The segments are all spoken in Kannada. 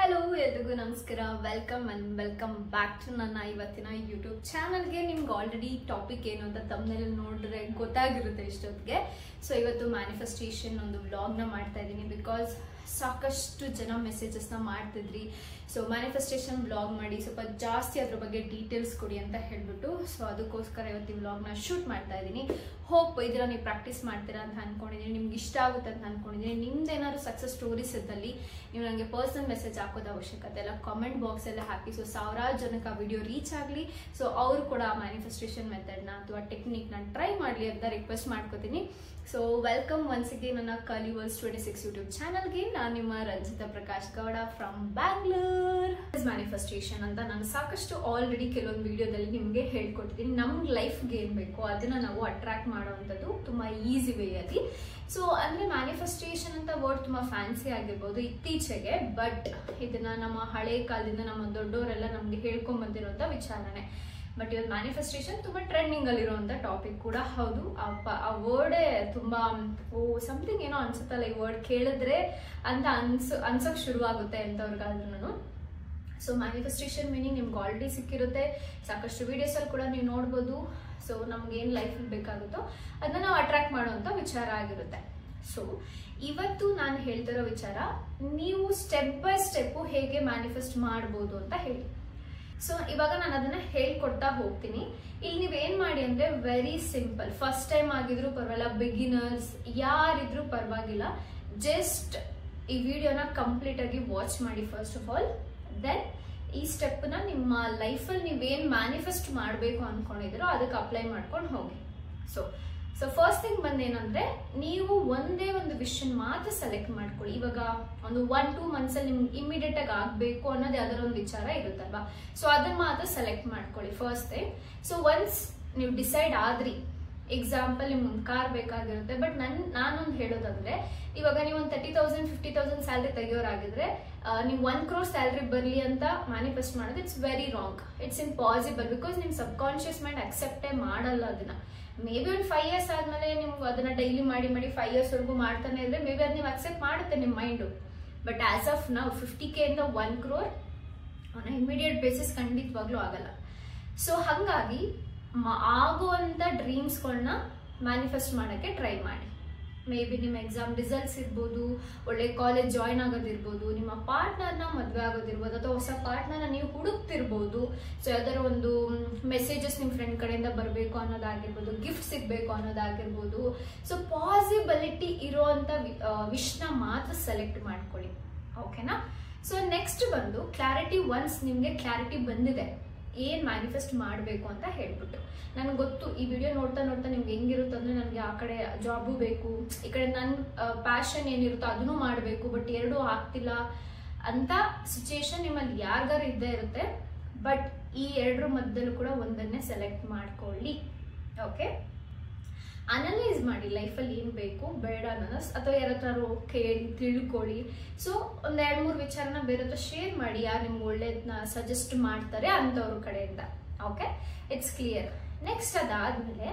ಹಲೋ ಎಲ್ರಿಗೂ ನಮಸ್ಕಾರ. ವೆಲ್ಕಮ್ ಬ್ಯಾಕ್ ಟು ನನ್ನ ಇವತ್ತಿನ ಯೂಟ್ಯೂಬ್ ಚಾನಲ್ಗೆ. ನಿಮ್ಗೆ ಆಲ್ರೆಡಿ ಟಾಪಿಕ್ ಏನು ಅಂತ ತಮ್ಮನೇಲಿ ನೋಡಿದ್ರೆ ಗೊತ್ತಾಗಿರುತ್ತೆ ಇಷ್ಟೊತ್ತಿಗೆ. ಸೊ ಇವತ್ತು ಮ್ಯಾನಿಫೆಸ್ಟೇಷನ್ ಒಂದು ವ್ಲಾಗ್ನ ಮಾಡ್ತಾ ಇದ್ದೀನಿ ಬಿಕಾಸ್ ಸಾಕಷ್ಟು ಜನ ಮೆಸೇಜಸ್ನ ಮಾಡ್ತಿದ್ರಿ. ಸೊ ಮ್ಯಾನಿಫೆಸ್ಟೇಷನ್ ವ್ಲಾಗ್ ಮಾಡಿ ಸ್ವಲ್ಪ ಜಾಸ್ತಿ ಅದ್ರ ಬಗ್ಗೆ ಡೀಟೇಲ್ಸ್ ಕೊಡಿ ಅಂತ ಹೇಳ್ಬಿಟ್ಟು, ಸೊ ಅದಕ್ಕೋಸ್ಕರ ಇವತ್ತು ಈ ವ್ಲಾಗ್ನ ಶೂಟ್ ಮಾಡ್ತಾ ಇದ್ದೀನಿ. ಹೋಪ್ ಇದರ ನೀವು ಪ್ರಾಕ್ಟೀಸ್ ಮಾಡ್ತೀರಾ ಅಂತ ಅನ್ಕೊಂಡಿದ್ದೀನಿ, ನಿಮ್ಗೆ ಇಷ್ಟ ಆಗುತ್ತೆ ಅಂತ ಅನ್ಕೊಂಡಿದ್ದೀನಿ. ನಿಮ್ದೇನಾದ್ರು ಸಕ್ಸಸ್ ಸ್ಟೋರೀಸ್ ಇದ್ದಲ್ಲಿ ನೀವು ನನಗೆ ಪರ್ಸನಲ್ ಮೆಸೇಜ್ ಹಾಕೋದು ಅವಶ್ಯಕತೆ ಇಲ್ಲ, ಕಾಮೆಂಟ್ ಬಾಕ್ಸ್ ಎಲ್ಲ ಹಾಕಿ. ಸೊ ಸಾವಿರಾರು ಜನಕ್ಕೆ ಆ ವಿಡಿಯೋ ರೀಚ್ ಆಗಲಿ, ಸೊ ಅವರು ಕೂಡ ಆ ಮ್ಯಾನಿಫೆಸ್ಟೇಷನ್ ಮೆಥಡ್ನ ಅಥವಾ ಟೆಕ್ನಿಕ್ನ ಟ್ರೈ ಮಾಡಲಿ ಅಂತ ರಿಕ್ವೆಸ್ಟ್ ಮಾಡ್ಕೋತೀನಿ. ಸೊ ವೆಲ್ಕಮ್ ಒನ್ಸ್ ಅಗೇನ್ ನನ್ನ ಕಲಿವರ್ಸ್ 26 ಯೂಟ್ಯೂಬ್ ಚಾನಲ್ಗೆ. ನಾನು ನಿಮ್ಮ ರಂಜಿತಾ ಪ್ರಕಾಶ್ ಗೌಡ ಫ್ರಮ್ ಬ್ಯಾಂಗ್ಳೂರ್. ಮ್ಯಾನಿಫೆಸ್ಟೇಷನ್ ಅಂತ ನಾನು ಸಾಕಷ್ಟು ಆಲ್ರೆಡಿ ಕೆಲವೊಂದು ವಿಡಿಯೋದಲ್ಲಿ ನಿಮಗೆ ಹೇಳ್ಕೊಟ್ಟಿದ್ದೀನಿ. ನಮ್ಗೆ ಲೈಫ್ಗೆ ಏನ್ ಬೇಕು ಅದನ್ನ ನಾವು ಅಟ್ರಾಕ್ಟ್ ಮಾಡುವಂಥದ್ದು ತುಂಬಾ ಈಸಿ ವೇ ಅಲ್ಲಿ. ಸೊ ಅಂದ್ರೆ ಮ್ಯಾನಿಫೆಸ್ಟೇಷನ್ ಅಂತ ವರ್ಡ್ ತುಂಬಾ ಫ್ಯಾನ್ಸಿ ಆಗಿರ್ಬೋದು ಇತ್ತೀಚೆಗೆ, ಬಟ್ ಇದನ್ನ ನಮ್ಮ ಹಳೆ ಕಾಲದಿಂದ ನಮ್ಮ ದೊಡ್ಡವರೆಲ್ಲ ನಮ್ಗೆ ಹೇಳ್ಕೊಂಡ್ ಬಂದಿರುವಂತ ವಿಚಾರನೆ. ಬಟ್ ಇವತ್ತು ಮ್ಯಾನಿಫೆಸ್ಟೇಷನ್ ತುಂಬಾ ಟ್ರೆಂಡಿಂಗ್ ಅಲ್ಲಿರುವಂತ ಟಾಪಿಕ್ ಕೂಡ ಹೌದು. ಆ ವರ್ಡೇ ತುಂಬಾ ಸಮಥಿಂಗ್ ಏನೋ ಅನ್ಸುತ್ತಲ್ಲ ಈ ವರ್ಡ್ ಕೇಳಿದ್ರೆ ಅಂತ ಅನ್ಸಕ್ ಶುರುವಾಗುತ್ತೆ ಎಂತವ್ರಿಗಾದ್ರೂ. ಸೊ ಮ್ಯಾನಿಫೆಸ್ಟೇಷನ್ ಮೀನಿಂಗ್ ನಿಮ್ಗೆ ಆಲ್ರೆಡಿ ಸಿಕ್ಕಿರುತ್ತೆ, ಸಾಕಷ್ಟು ವಿಡಿಯೋಸ್ ಅಲ್ಲಿ ಕೂಡ ನೀವು ನೋಡ್ಬೋದು. ಸೊ ನಮ್ಗೆ ಏನ್ ಲೈಫ್ ಬೇಕಾಗುತ್ತೋ ಅದನ್ನ ನಾವು ಅಟ್ರಾಕ್ಟ್ ಮಾಡುವಂತ ವಿಚಾರ ಆಗಿರುತ್ತೆ. ಸೊ ಇವತ್ತು ನಾನು ಹೇಳ್ತಿರೋ ವಿಚಾರ, ನೀವು ಸ್ಟೆಪ್ ಬೈ ಸ್ಟೆಪ್ ಹೇಗೆ ಮ್ಯಾನಿಫೆಸ್ಟ್ ಮಾಡ್ಬೋದು ಅಂತ ಹೇಳಿ. ಸೊ ಇವಾಗ ನಾನು ಅದನ್ನ ಹೇಳ್ಕೊಡ್ತಾ ಹೋಗ್ತೀನಿ. ಇಲ್ಲಿ ನೀವೇನ್ ಮಾಡಿ ಅಂದ್ರೆ ವೆರಿ ಸಿಂಪಲ್, ಫಸ್ಟ್ ಟೈಮ್ ಆಗಿದ್ರು ಪರವಾಗಿಲ್ಲ, ಬಿಗಿನರ್ಸ್ ಯಾರಿದ್ರು ಪರವಾಗಿಲ್ಲ, ಜಸ್ಟ್ ಈ ವಿಡಿಯೋನ ಕಂಪ್ಲೀಟ್ ಆಗಿ ವಾಚ್ ಮಾಡಿ ಫಸ್ಟ್ ಆಫ್ ಆಲ್. ದೆನ್ ಈ ಸ್ಟೆಪ್ ನ ನಿಮ್ಮ ಲೈಫಲ್ಲಿ ನೀವೇನ್ ಮ್ಯಾನಿಫೆಸ್ಟ್ ಮಾಡಬೇಕು ಅನ್ಕೊಂಡಿದ್ರೋ ಅದಕ್ಕೆ ಅಪ್ಲೈ ಮಾಡ್ಕೊಂಡು ಹೋಗಿ. ಸೊ ಫಸ್ಟ್ ಥಿಂಗ್ ಬಂದೇನಂದ್ರೆ, ನೀವು ಒಂದೇ ಒಂದು ವಿಷನ್ ಮಾತ್ರ ಸೆಲೆಕ್ಟ್ ಮಾಡ್ಕೊಳ್ಳಿ. ಇವಾಗ ಒಂದು 1-2 ಮಂತ್ಸ್ ಅಲ್ಲಿ ನಿಮ್ಗೆ ಇಮಿಡಿಯೇಟ್ ಆಗಿ ಆಗ್ಬೇಕು ಅನ್ನೋದು ಯಾವ್ದಾರ ಒಂದು ವಿಚಾರ ಇರುತ್ತಲ್ವಾ, ಸೊ ಅದನ್ನ ಮಾತ್ರ ಸೆಲೆಕ್ಟ್ ಮಾಡ್ಕೊಳ್ಳಿ ಫಸ್ಟ್ ಥಿಂಗ್. ಸೊ ಒನ್ಸ್ ನೀವು ಡಿಸೈಡ್ ಆದ್ರಿ, ಎಕ್ಸಾಂಪಲ್ ನಿಮ್ಗೆ ಕಾರ್ ಬೇಕಾಗಿರುತ್ತೆ, ಬಟ್ ನಾನೊಂದು ಹೇಳೋದಂದ್ರೆ, ಇವಾಗ ನೀವು ಒಂದು 30,000 50,000 ಸ್ಯಾಲ್ರಿ ತೆಗಿಯೋರಾಗಿದ್ರೆ ನೀವು 1 crore ಸ್ಯಾಲ್ರಿ ಬರಲಿ ಅಂತ ಮ್ಯಾನಿಫೆಸ್ಟ್ ಮಾಡೋದು it's very wrong. It's impossible, because ನಿಮ್ ಸಬ್ ಕಾನ್ಶಿಯಸ್ ಮೈಂಡ್ ಅಕ್ಸೆಪ್ಟೇ ಮಾಡಲ್ಲ ಅದನ್ನ. ಮೇ ಬಿ ಒಂದು 5 years ಆದ್ಮೇಲೆ ನಿಮ್ಗೆ ಅದನ್ನ ಡೈಲಿ ಮಾಡಿ 5 years ವರೆಗೂ ಮಾಡ್ತಾನೆ ಇದ್ರೆ ಮೇ ಬಿ ಅದು ನೀವು ಅಕ್ಸೆಪ್ಟ್ ಮಾಡುತ್ತೆ ನಿಮ್ಮ ಮೈಂಡು. ಬಟ್ ಆಸ್ ಆಫ್ ನಾವು 50K ಇಂದ 1 crore ಇಮಿಡಿಯೇಟ್ ಬೇಸಿಸ್ ಖಂಡಿತವಾಗ್ಲೂ ಆಗಲ್ಲ. ಸೊ ಹಂಗಾಗಿ ಆಗುವಂತ ಡ್ರೀಮ್ಸ್ಗಳನ್ನ ಮ್ಯಾನಿಫೆಸ್ಟ್ ಮಾಡಕ್ಕೆ ಟ್ರೈ ಮಾಡಿ. ಮೇ ಬಿ ನಿಮ್ಮ ಎಕ್ಸಾಮ್ ರಿಸಲ್ಟ್ಸ್ ಇರ್ಬೋದು, ಒಳ್ಳೆ ಕಾಲೇಜ್ ಜಾಯ್ನ್ ಆಗೋದಿರ್ಬೋದು, ನಿಮ್ಮ ಪಾರ್ಟ್ನರ್ನ ಮದುವೆ ಆಗೋದಿರ್ಬೋದು, ಅಥವಾ ಹೊಸ ಪಾರ್ಟ್ನರ್ನ ನೀವು ಹುಡುಕ್ತಿರ್ಬೋದು. ಸೊ ಯಾವ್ದಾರ ಒಂದು ಮೆಸೇಜಸ್ ನಿಮ್ಮ ಫ್ರೆಂಡ್ ಕಡೆಯಿಂದ ಬರಬೇಕು ಅನ್ನೋದಾಗಿರ್ಬೋದು, ಗಿಫ್ಟ್ ಸಿಗ್ಬೇಕು ಅನ್ನೋದಾಗಿರ್ಬೋದು. ಸೊ ಪಾಸಿಬಿಲಿಟಿ ಇರೋಂಥ ವಿಷ್ನ ಮಾತ್ರ ಸೆಲೆಕ್ಟ್ ಮಾಡ್ಕೊಳ್ಳಿ, ಓಕೆನಾ? ಸೊ ನೆಕ್ಸ್ಟ್ ಬಂದು ಕ್ಲಾರಿಟಿ. ಒನ್ಸ್ ನಿಮ್ಗೆ ಕ್ಲಾರಿಟಿ ಬಂದಿದೆ ಏನ್ ಮ್ಯಾನಿಫೆಸ್ಟ್ ಮಾಡಬೇಕು ಅಂತ ಹೇಳ್ಬಿಟ್ಟು, ನನ್ಗೆ ಗೊತ್ತು ಈ ವಿಡಿಯೋ ನೋಡ್ತಾ ನಿಮ್ಗೆ ಹೆಂಗಿರುತ್ತೆ ಅಂದ್ರೆ, ನನಗೆ ಆ ಕಡೆ ಜಾಬು ಬೇಕು, ಈ ಕಡೆ ನನ್ನ ಪ್ಯಾಷನ್ ಏನಿರುತ್ತೋ ಅದನ್ನು ಮಾಡಬೇಕು, ಬಟ್ ಎರಡೂ ಆಗ್ತಿಲ್ಲ ಅಂತ ಸಿಚುಯೇಷನ್ ನಿಮ್ಮಲ್ಲಿ ಯಾರಿಗಾರು ಇದ್ದೇ ಇರುತ್ತೆ. ಬಟ್ ಈ ಎರಡರ ಮಧ್ಯದಲ್ಲೂ ಕೂಡ ಒಂದನ್ನೇ ಸೆಲೆಕ್ಟ್ ಮಾಡ್ಕೊಳ್ಳಿ, ಓಕೆ? ಅನಲೈಸ್ ಮಾಡಿ ಲೈಫಲ್ಲಿ ಏನ್ ಬೇಕು ಬೇಡ ಅನ್ನೋದು, ಅಥವಾ ಯಾರತ್ರಾರು ಕೇಳಿ ತಿಳ್ಕೊಳ್ಳಿ. ಸೊ ಒಂದ್ 2-3 ವಿಚಾರನ ಬೇರೆ ಹತ್ರ ಶೇರ್ ಮಾಡಿ, ಯಾರು ನಿಮ್ಗೆ ಒಳ್ಳೇದನ್ನ ಸಜೆಸ್ಟ್ ಮಾಡ್ತಾರೆ ಅಂತವ್ರ ಕಡೆಯಿಂದ, ಓಕೆ? It's clear. ನೆಕ್ಸ್ಟ್ ಅದಾದ್ಮೇಲೆ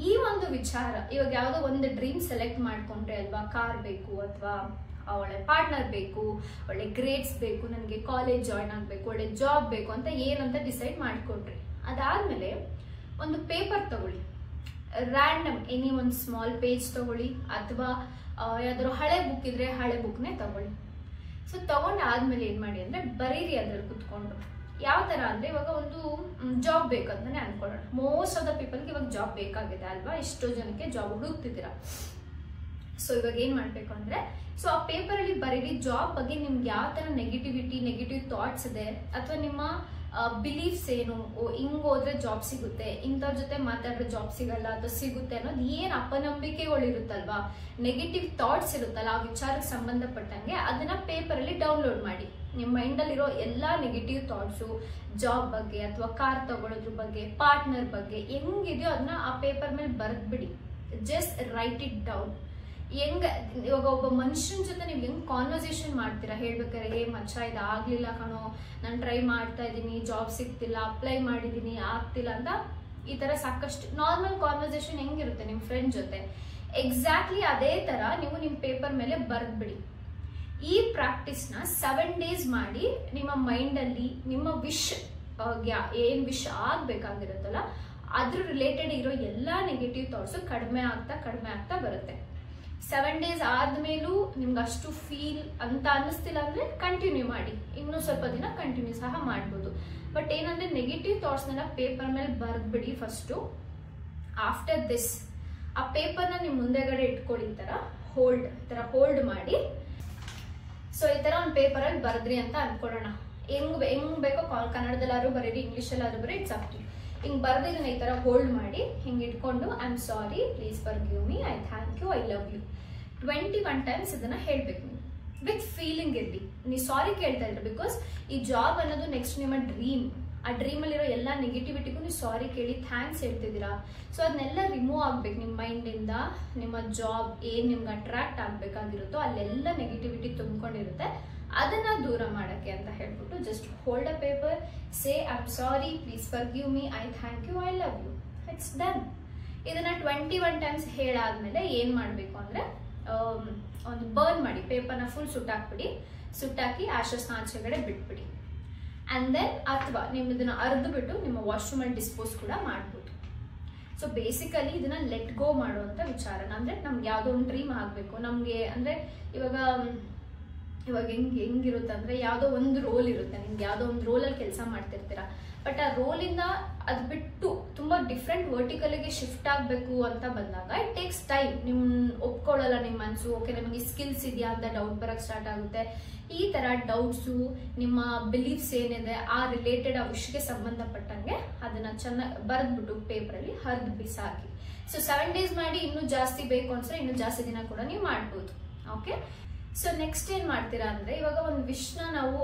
ಈ ಒಂದು ವಿಚಾರ, ಇವಾಗ ಯಾವ್ದೋ ಒಂದು ಡ್ರೀಮ್ ಸೆಲೆಕ್ಟ್ ಮಾಡ್ಕೊಂಡ್ರೆ ಅಲ್ವಾ, ಕಾರ್ ಬೇಕು ಅಥವಾ ಒಳ್ಳೆ ಪಾರ್ಟ್ನರ್ ಬೇಕು, ಒಳ್ಳೆ ಗ್ರೇಡ್ಸ್ ಬೇಕು, ನನಗೆ ಕಾಲೇಜ್ ಜಾಯ್ನ್ ಆಗ್ಬೇಕು, ಒಳ್ಳೆ ಜಾಬ್ ಬೇಕು ಅಂತ ಏನಂತ ಡಿಸೈಡ್ ಮಾಡ್ಕೊಂಡ್ರಿ. ಅದಾದ್ಮೇಲೆ ಒಂದು ಪೇಪರ್ ತಗೊಳ್ಳಿ, ರ್ಯಾಂಡಮ್ ಎನಿ ಒಂದು ಸ್ಮಾಲ್ ಪೇಜ್ ತಗೊಳ್ಳಿ, ಅಥವಾ ಯಾವ್ದಾದ್ರು ಹಳೆ ಬುಕ್ ಇದ್ರೆ ಹಳೆ ಬುಕ್ನೇ ತಗೊಳ್ಳಿ. ಸೊ ತಗೊಂಡಾದ್ಮೇಲೆ ಏನ್ ಮಾಡಿ ಅಂದ್ರೆ, ಬರೀರಿ ಅದ್ರಲ್ಲಿ ಕುತ್ಕೊಂಡು. ಯಾವ ತರ ಅಂದ್ರೆ, ಇವಾಗ ಒಂದು ಜಾಬ್ ಬೇಕಂತಾನೆ ಅನ್ಕೊಳ್ಳೋಣ. ಮೋಸ್ಟ್ ಆಫ್ ದ ಪೀಪಲ್ಗೆ ಇವಾಗ ಜಾಬ್ ಬೇಕಾಗಿದೆ ಅಲ್ವಾ, ಎಷ್ಟೋ ಜನಕ್ಕೆ ಜಾಬ್ ಹುಡುಕ್ತಿದ್ದೀರಾ. ಸೊ ಇವಾಗ ಏನ್ ಮಾಡ್ಬೇಕು ಅಂದ್ರೆ, ಸೊ ಆ ಪೇಪರ್ ಅಲ್ಲಿ ಬರೀರಿ ಜಾಬ್ ಬಗ್ಗೆ ನಿಮ್ಗೆ ಯಾವ ತರ ನೆಗೆಟಿವ್ ಥಾಟ್ಸ್ ಇದೆ, ಅಥವಾ ನಿಮ್ಮ ಬಿಲೀಫ್ಸ್ ಏನು, ಹಿಂಗ್ ಹೋದ್ರೆ ಜಾಬ್ ಸಿಗುತ್ತೆ, ಇಂಥವ್ರ ಜೊತೆ ಮಾತಾಡಿದ್ರೆ ಜಾಬ್ ಸಿಗಲ್ಲ ಅಥವಾ ಸಿಗುತ್ತೆ ಅನ್ನೋದು ಏನ್ ಅಪನಂಬಿಕೆಗಳು ಇರುತ್ತಲ್ವಾ, ನೆಗೆಟಿವ್ ಥಾಟ್ಸ್ ಇರುತ್ತಲ್ಲ, ಆ ವಿಚಾರಕ್ಕೆ ಸಂಬಂಧಪಟ್ಟಂಗೆ ಅದನ್ನ ಪೇಪರ್ ಅಲ್ಲಿ ಡೌನ್ಲೋಡ್ ಮಾಡಿ. ನಿಮ್ಮ ಮೈಂಡ್ ಅಲ್ಲಿರೋ ಎಲ್ಲಾ ನೆಗೆಟಿವ್ ಥಾಟ್ಸು, ಜಾಬ್ ಬಗ್ಗೆ ಅಥವಾ ಕಾರ್ ತಗೊಳ್ಳೋದ್ರ ಬಗ್ಗೆ, ಪಾರ್ಟ್ನರ್ ಬಗ್ಗೆ ಹೆಂಗಿದೆಯೋ ಅದನ್ನ ಆ ಪೇಪರ್ ಮೇಲೆ ಬರೆದ್ಬಿಡಿ. Just write it down. ಇವಾಗ ಒಬ್ಬ ಮನುಷ್ಯನ ಜೊತೆ ನೀವು ಹೆಂಗ್ ಕಾನ್ವರ್ಸೇಷನ್ ಮಾಡ್ತೀರಾ ಹೇಳ್ಬೇಕಾದ್ರೆ, ಮಚ್ಚ ಇದು ಆಗ್ಲಿಲ್ಲ ಕಣೋ, ನಾನು ಟ್ರೈ ಮಾಡ್ತಾ ಇದ್ದೀನಿ, ಜಾಬ್ ಸಿಗ್ತಿಲ್ಲ, ಅಪ್ಲೈ ಮಾಡಿದೀನಿ ಆಗ್ತಿಲ್ಲ ಅಂತ, ಈ ತರ ಸಾಕಷ್ಟು ನಾರ್ಮಲ್ ಕಾನ್ವರ್ಸೇಷನ್ ಹೆಂಗಿರುತ್ತೆ ನಿಮ್ ಫ್ರೆಂಡ್ ಜೊತೆ, ಎಕ್ಸಾಕ್ಟ್ಲಿ ಅದೇ ತರ ನೀವು ನಿಮ್ ಪೇಪರ್ ಮೇಲೆ ಬರ್ದ್ಬಿಡಿ. ಈ ಪ್ರಾಕ್ಟೀಸ್ನ 7 days ಮಾಡಿ ನಿಮ್ಮ ಮೈಂಡಲ್ಲಿ ನಿಮ್ಮ ವಿಶ್ ಏನ್ ವಿಶ್ ಆಗ್ಬೇಕಾಗಿರುತ್ತಲ್ಲ ಅದ್ರ ರಿಲೇಟೆಡ್ ಇರೋ ಎಲ್ಲಾ ನೆಗೆಟಿವ್ ಥಾಟ್ಸ್ ಕಡಿಮೆ ಆಗ್ತಾ ಬರುತ್ತೆ. 7 days ಆದ್ಮೇಲೂ ನಿಮ್ಗೆ ಅಷ್ಟು ಫೀಲ್ ಅಂತ ಅನ್ನಿಸ್ತಿಲ್ಲ ಅಂದ್ರೆ ಕಂಟಿನ್ಯೂ ಮಾಡಿ, ಇನ್ನೂ ಸ್ವಲ್ಪ ದಿನ ಕಂಟಿನ್ಯೂ ಸಹ ಮಾಡ್ಬೋದು. ಬಟ್ ಏನಂದ್ರೆ ನೆಗೆಟಿವ್ ಥಾಟ್ಸ್ನೆಲ್ಲ ಪೇಪರ್ ಮೇಲೆ ಬರ್ದ್ಬಿಡಿ ಫಸ್ಟು. ಆಫ್ಟರ್ ದಿಸ್ ಆ ಪೇಪರ್ನ ನಿಮ್ ಮುಂದೆಗಡೆ ಇಟ್ಕೊಳ್ಳಿ, ಈ ತರ ಹೋಲ್ಡ್ ಮಾಡಿ. ಸೊ ಈ ತರ ಒಂದು ಪೇಪರಲ್ಲಿ ಬರೆದ್ರಿ ಅಂತ ಅನ್ಕೊಳ್ಳೋಣ. ಹೆಂಗ್ ಬೇಕೋ ಕನ್ನಡದಲ್ಲಾದ್ರೂ ಬರೀರಿ, ಇಂಗ್ಲೀಷಲ್ಲಾದ್ರೂ ಬರೀ, ಇಟ್ಸ್ ಅಪ್ ಟು ಯು. ಹಿಂಗ್ ಬರ್ದಿದ್ದನ್ನ ಈ ತರ ಹೋಲ್ಡ್ ಮಾಡಿ ಹಿಂಗ್ ಇಟ್ಕೊಂಡು I am sorry, please forgive me, I thank you, I love you 21 times ಇದನ್ನ ಹೇಳ್ಬೇಕು ನೀವು. ವಿತ್ ಫೀಲಿಂಗ್ ಇರ್ಲಿ, ನೀವು ಸಾರಿ ಕೇಳ್ತಾ ಇದ್ರಿ ಬಿಕಾಸ್ ಈ ಜಾಬ್ ಅನ್ನೋದು ನೆಕ್ಸ್ಟ್ ನಿಮ್ಮ ಡ್ರೀಮ್. ಆ ಡ್ರೀಮ್ ಅಲ್ಲಿರೋ ಎಲ್ಲಾ ನೆಗೆಟಿವಿಟಿಗೂ ನೀವು ಸಾರಿ ಕೇಳಿ ಥ್ಯಾಂಕ್ಸ್ ಹೇಳ್ತಿದ್ದೀರಾ. ಸೊ ಅದನ್ನೆಲ್ಲ ರಿಮೂವ್ ಆಗ್ಬೇಕು ನಿಮ್ಮ ಮೈಂಡ್ ಇಂದ. ನಿಮ್ಮ ಜಾಬ್ ಏನ್ ನಿಮ್ಗೆ ಅಟ್ರಾಕ್ಟ್ ಆಗ್ಬೇಕಾಗಿರುತ್ತೋ ಅಲ್ಲೆಲ್ಲ ನೆಗೆಟಿವಿಟಿ ತುಂಬಿಕೊಂಡಿರುತ್ತೆ, ಅದನ್ನ ದೂರ ಮಾಡಕ್ಕೆ ಅಂತ ಹೇಳ್ಬಿಟ್ಟು just hold a paper, say I am sorry, please forgive me, I thank you, I love you, it's done. ಇದನ್ನ 21 times ಹೇಳಾದ್ಮೇಲೆ ಏನ್ ಮಾಡ್ಬೇಕು ಅಂದ್ರೆ ಒಂದು ಬರ್ನ್ ಮಾಡಿ, ಪೇಪರ್ನ ಫುಲ್ ಸುಟ್ಟಾಕಿ ಆಶಸ್ನ ಆಚೆಗಡೆ ಬಿಟ್ಬಿಡಿ. ಅಂಡ್ ದೆನ್ ಅಥವಾ ನೀವು ಇದನ್ನ ಅರ್ದು ಬಿಟ್ಟು ನಿಮ್ಮ ವಾಶ್ರೂಮ್ ಅಲ್ಲಿ ಡಿಸ್ಪೋಸ್ ಕೂಡ ಮಾಡ್ಬೋದು. ಸೊ ಬೇಸಿಕಲಿ ಇದನ್ನ ಲೆಟ್ ಗೋ ಮಾಡುವಂತ ವಿಚಾರ. ಅಂದ್ರೆ ನಮ್ಗೆ ಯಾವ್ದೋ ಒಂದು ಡ್ರೀಮ್ ಆಗ್ಬೇಕು ನಮ್ಗೆ, ಅಂದ್ರೆ ಇವಾಗ ಹೆಂಗಿರುತ್ತೆ ಅಂದ್ರೆ ಯಾವ್ದೋ ಒಂದು ರೋಲ್ ಇರುತ್ತೆ, ನಿಮ್ಗೆ ಯಾವ್ದೋ ಒಂದು ರೋಲಲ್ಲಿ ಕೆಲಸ ಮಾಡ್ತಿರ್ತೀರಾ. ಬಟ್ ಆ ರೋಲಿಂದ ಅದ್ ಬಿಟ್ಟು ತುಂಬಾ ಡಿಫ್ರೆಂಟ್ ವರ್ಟಿಕಲ್ಗೆ ಶಿಫ್ಟ್ ಆಗ್ಬೇಕು ಅಂತ ಬಂದಾಗ ಇಟ್ ಟೇಕ್ಸ್ ಟೈಮ್. ನಿಮ್ ಒಪ್ಕೊಳ್ಳಲ್ಲ ನಿಮ್ಮ ಮನ್ಸು, ಓಕೆ ನಮಗೆ ಸ್ಕಿಲ್ಸ್ ಇದೆಯಾ ಅಂತ ಡೌಟ್ ಬರಕ್ ಸ್ಟಾರ್ಟ್ ಆಗುತ್ತೆ. ಈ ತರ ಡೌಟ್ಸು, ನಿಮ್ಮ ಬಿಲೀಫ್ಸ್ ಏನಿದೆ ಆ ರಿಲೇಟೆಡ್ ಆ ವಿಷಯಕ್ಕೆ ಸಂಬಂಧಪಟ್ಟಂಗೆ ಅದನ್ನ ಚೆನ್ನಾಗಿ ಬರೆದ್ಬಿಟ್ಟು ಪೇಪರಲ್ಲಿ ಹರಿದು ಬಿಸಾಕಿ. ಸೊ 7 days ಮಾಡಿ, ಇನ್ನೂ ಜಾಸ್ತಿ ಬೇಕು ಅನ್ಸ್ರೆ ಇನ್ನೂ ಜಾಸ್ತಿ ದಿನ ಕೂಡ ನೀವು ಮಾಡ್ಬೋದು. ಓಕೆ, ಸೊ ನೆಕ್ಸ್ಟ್ ಏನ್ ಮಾಡ್ತೀರಾ ಅಂದ್ರೆ, ಇವಾಗ ಒಂದು ವಿಶ್ನ ನಾವು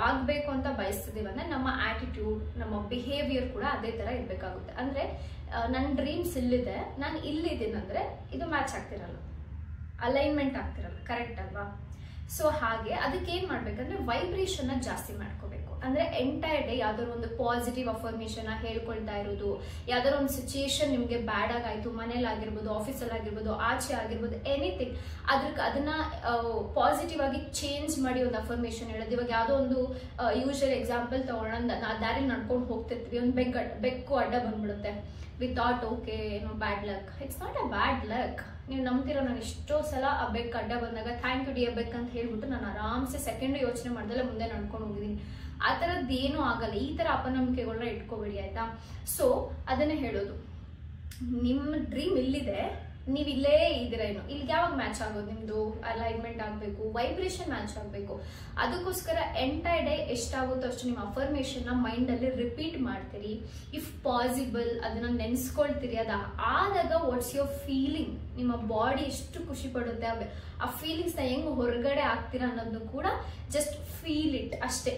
ಆಗ್ಬೇಕು ಅಂತ ಬಯಸ್ತಿದೀವಿ ಅಂದ್ರೆ ನಮ್ಮ ಆಟಿಟ್ಯೂಡ್, ನಮ್ಮ ಬಿಹೇವಿಯರ್ ಕೂಡ ಅದೇ ತರ ಇರ್ಬೇಕಾಗುತ್ತೆ. ಅಂದ್ರೆ ನನ್ನ ಡ್ರೀಮ್ಸ್ ಇಲ್ಲಿದೆ, ನಾನು ಇಲ್ಲಿದ್ದೀನಿ ಅಂದ್ರೆ ಇದು ಮ್ಯಾಚ್ ಆಗ್ತಿರಲ್ಲ, ಅಲೈನ್ಮೆಂಟ್ ಆಗ್ತಿರಲ್ಲ, ಕರೆಕ್ಟ್ ಅಲ್ವಾ? ಸೊ ಹಾಗೆ ಅದಕ್ಕೆ ಏನ್ ಮಾಡ್ಬೇಕಂದ್ರೆ ವೈಬ್ರೇಷನ್ ಜಾಸ್ತಿ ಮಾಡ್ಕೋಬೇಕು. ಅಂದ್ರೆ ಎಂಟೈರ್ ಡೇ ಯಾವ್ದಾದ್ರು ಒಂದು ಪಾಸಿಟಿವ್ ಅಫರ್ಮೇಷನ್ ಹೇಳ್ಕೊಳ್ತಾ ಇರೋದು. ಯಾವ್ದಾದ್ರು ಒಂದು ಸಿಚುಯೇಷನ್ ನಿಮ್ಗೆ ಬ್ಯಾಡ್ ಆಗಾಯ್ತು, ಮನೇಲಿ ಆಗಿರ್ಬೋದು, ಆಫೀಸಲ್ಲಿ ಆಗಿರ್ಬೋದು, ಆಚೆ ಆಗಿರ್ಬೋದು, ಎನಿಥಿಂಗ್, ಅದನ್ನ ಪಾಸಿಟಿವ್ ಆಗಿ ಚೇಂಜ್ ಮಾಡಿ ಒಂದು ಅಫರ್ಮೇಷನ್ ಹೇಳೋದು. ಇವಾಗ ಯಾವ್ದೋ ಒಂದು ಯೂಶುವಲ್ ಎಕ್ಸಾಂಪಲ್ ತಗೊಳ್ಳೋಣ, ದಾರಿ ನಡ್ಕೊಂಡು ಹೋಗ್ತಿರ್ತೀವಿ, ಒಂದು ಬೆಕ್ಕು ಅಡ್ಡ ಬಂದ್ಬಿಡುತ್ತೆ. ವಿ ಥಾಟ್ ಓಕೆ ಏನೋ bad luck, it's not a bad luck. ನೀವು ನಂಬ್ತಿರೋ, ನಾನು ಎಷ್ಟೋ ಸಲ ಆ ಬೆಕ್ ಅಡ್ಡ ಬಂದಾಗ ಥ್ಯಾಂಕ್ ಯು ಡಿಯರ್ ಬೆಕ್ ಅಂತ ಹೇಳ್ಬಿಟ್ಟು ನಾನು ಆರಾಮ್ಸೆ ಸೆಕೆಂಡ್ ಯೋಚನೆ ಮಾಡ್ದಲ್ಲ ಮುಂದೆ ನಡ್ಕೊಂಡು ಹೋಗಿದ್ದೀನಿ. ಆ ಥರದ್ದು ಏನೂ ಆಗಲ್ಲ. ಈ ಥರ ಅಪನಂಬಿಕೆಗಳನ್ನ ಇಟ್ಕೋಬೇಡಿ, ಆಯ್ತಾ? ಸೊ ಅದನ್ನೇ ಹೇಳೋದು, ನಿಮ್ಮ ಡ್ರೀಮ್ ಇಲ್ಲಿದೆ, ನೀವು ಇಲ್ಲೇ ಇದ್ದೀರೇನು, ಇಲ್ಲಿಗೆ ಯಾವಾಗ ಮ್ಯಾಚ್ ಆಗೋದು? ನಿಮ್ದು ಅಲೈನ್ಮೆಂಟ್ ಆಗಬೇಕು, ವೈಬ್ರೇಷನ್ ಮ್ಯಾಚ್ ಆಗಬೇಕು. ಅದಕ್ಕೋಸ್ಕರ ಎಂಟೈರ್ ಡೇ ಎಷ್ಟಾಗುತ್ತೋ ಅಷ್ಟು ನಿಮ್ಮ ಅಫರ್ಮೇಷನ್ನ ಮೈಂಡಲ್ಲಿ ರಿಪೀಟ್ ಮಾಡ್ತೀರಿ. ಇಫ್ ಪಾಸಿಬಲ್ ಅದನ್ನ ನೆನೆಸ್ಕೊಳ್ತೀರಿ. ಆದಾಗ ವಾಟ್ಸ್ ಯೋರ್ ಫೀಲಿಂಗ್, ನಿಮ್ಮ ಬಾಡಿ ಎಷ್ಟು ಖುಷಿ ಪಡುತ್ತೆ, ಆ ಫೀಲಿಂಗ್ಸ್ನ ಹೆಂಗ್ ಹೊರಗಡೆ ಆಗ್ತೀರಾ ಅನ್ನೋದನ್ನು ಕೂಡ ಜಸ್ಟ್ ಫೀಲ್ ಇಟ್ ಅಷ್ಟೇ.